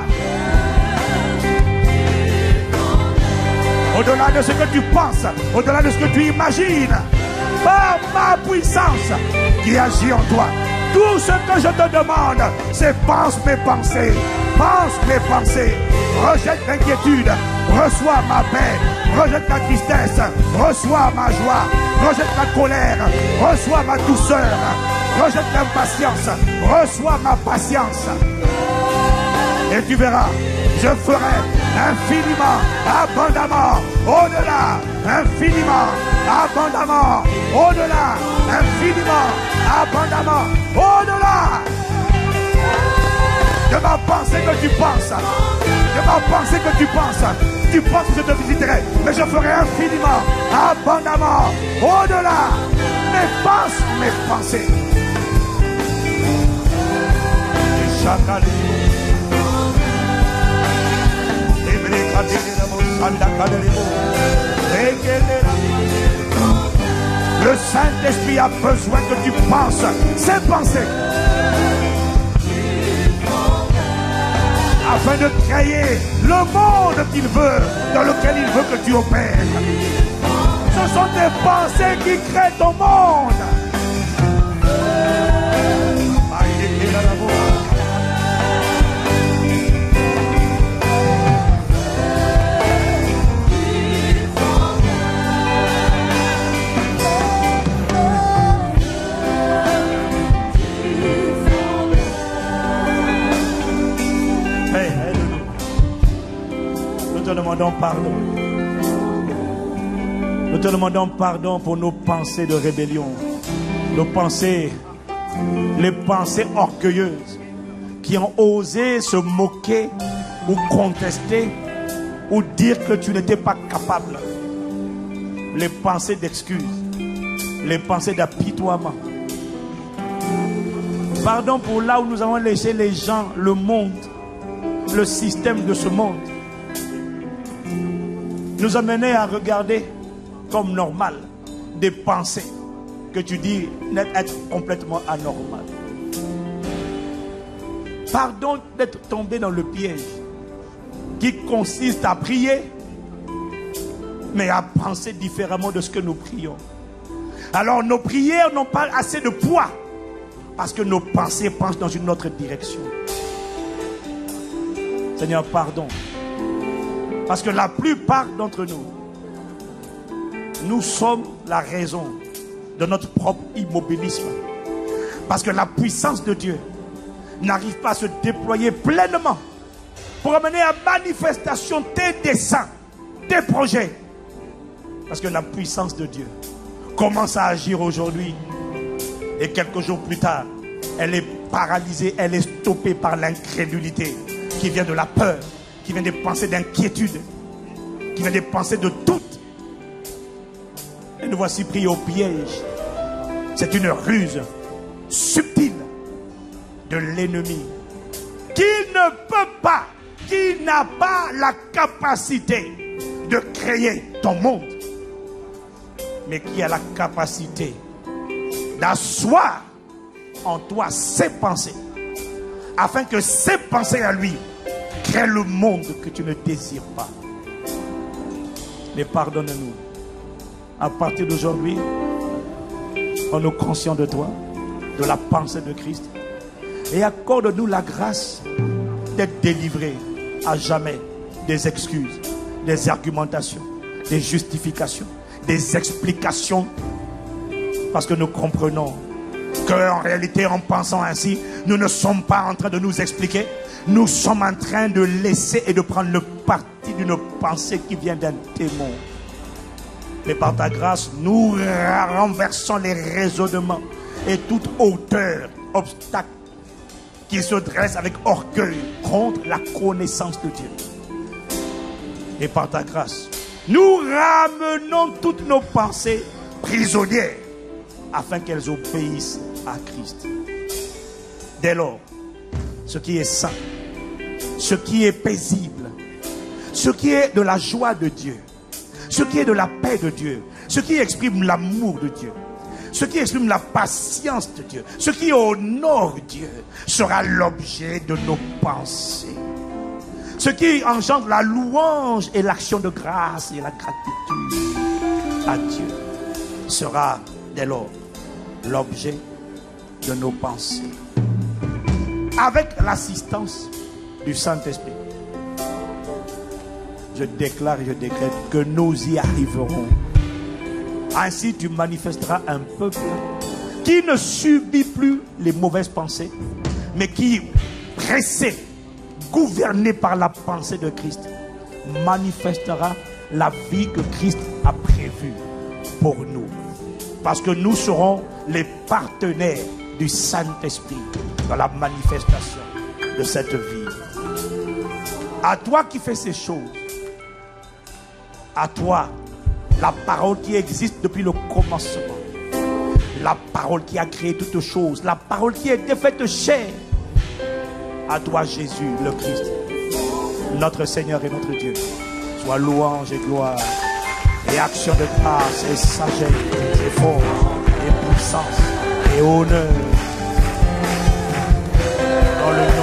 Au-delà de ce que tu penses, au-delà de ce que tu imagines, par ma puissance qui agit en toi. Tout ce que je te demande, c'est pense mes pensées, pense mes pensées, rejette l'inquiétude, reçois ma paix, rejette la tristesse, reçois ma joie, rejette la colère, reçois ma douceur, rejette l'impatience, reçois ma patience. Et tu verras, je ferai infiniment, abondamment, au-delà, infiniment, abondamment, au-delà, infiniment, abondamment, au-delà de ma pensée que tu penses, de ma pensée que tu penses. Tu penses que je te visiterai, mais je ferai infiniment, abondamment, au-delà. Mais pense mes pensées. Le Saint-Esprit a besoin que tu penses ces pensées. Afin de créer le monde qu'il veut, dans lequel il veut que tu opères. Ce sont tes pensées qui créent ton monde. Nous te demandons pardon. Nous te demandons pardon pour nos pensées de rébellion, nos pensées, les pensées orgueilleuses qui ont osé se moquer ou contester ou dire que tu n'étais pas capable. Les pensées d'excuses, les pensées d'apitoiement. Pardon pour là où nous avons laissé les gens, le monde, le système de ce monde nous amener à regarder comme normal des pensées que tu dis être complètement anormales. Pardon d'être tombé dans le piège qui consiste à prier mais à penser différemment de ce que nous prions. Alors nos prières n'ont pas assez de poids parce que nos pensées pensent dans une autre direction. Seigneur, pardon. Parce que la plupart d'entre nous, nous sommes la raison de notre propre immobilisme. Parce que la puissance de Dieu n'arrive pas à se déployer pleinement pour amener à manifestation tes desseins, tes projets. Parce que la puissance de Dieu commence à agir aujourd'hui et quelques jours plus tard, elle est paralysée, elle est stoppée par l'incrédulité qui vient de la peur, qui vient des pensées d'inquiétude, qui vient des pensées de doute. Et nous voici pris au piège. C'est une ruse subtile de l'ennemi qui ne peut pas, qui n'a pas la capacité de créer ton monde, mais qui a la capacité d'asseoir en toi ses pensées, afin que ses pensées à lui créent le monde que tu ne désires pas. Mais pardonne-nous. À partir d'aujourd'hui, rends-nous conscients de toi, de la pensée de Christ, et accorde-nous la grâce d'être délivrés à jamais des excuses, des argumentations, des justifications, des explications, parce que nous comprenons qu'en réalité, en pensant ainsi, nous ne sommes pas en train de nous expliquer, nous sommes en train de laisser et de prendre le parti d'une pensée qui vient d'un démon. Mais par ta grâce, nous renversons les raisonnements et toute hauteur, obstacle qui se dresse avec orgueil contre la connaissance de Dieu. Et par ta grâce, nous ramenons toutes nos pensées prisonnières afin qu'elles obéissent à Christ. Dès lors, ce qui est saint, ce qui est paisible, ce qui est de la joie de Dieu, ce qui est de la paix de Dieu, ce qui exprime l'amour de Dieu, ce qui exprime la patience de Dieu, ce qui honore Dieu, sera l'objet de nos pensées. Ce qui engendre la louange et l'action de grâce et la gratitude à Dieu sera dès lors l'objet de nos pensées. Avec l'assistance du Saint-Esprit, je déclare et je décrète que nous y arriverons. Ainsi tu manifesteras un peuple qui ne subit plus les mauvaises pensées, mais qui, pressé, gouverné par la pensée de Christ, manifestera la vie que Christ a prévue pour nous. Parce que nous serons les partenaires du Saint-Esprit dans la manifestation de cette vie. À toi qui fais ces choses, à toi, la parole qui existe depuis le commencement, la parole qui a créé toutes choses, la parole qui a été faite chair, à toi Jésus le Christ, notre Seigneur et notre Dieu, soit louange et gloire et action de grâce, et sagesse, et force, et puissance, et honneur. Dans le nom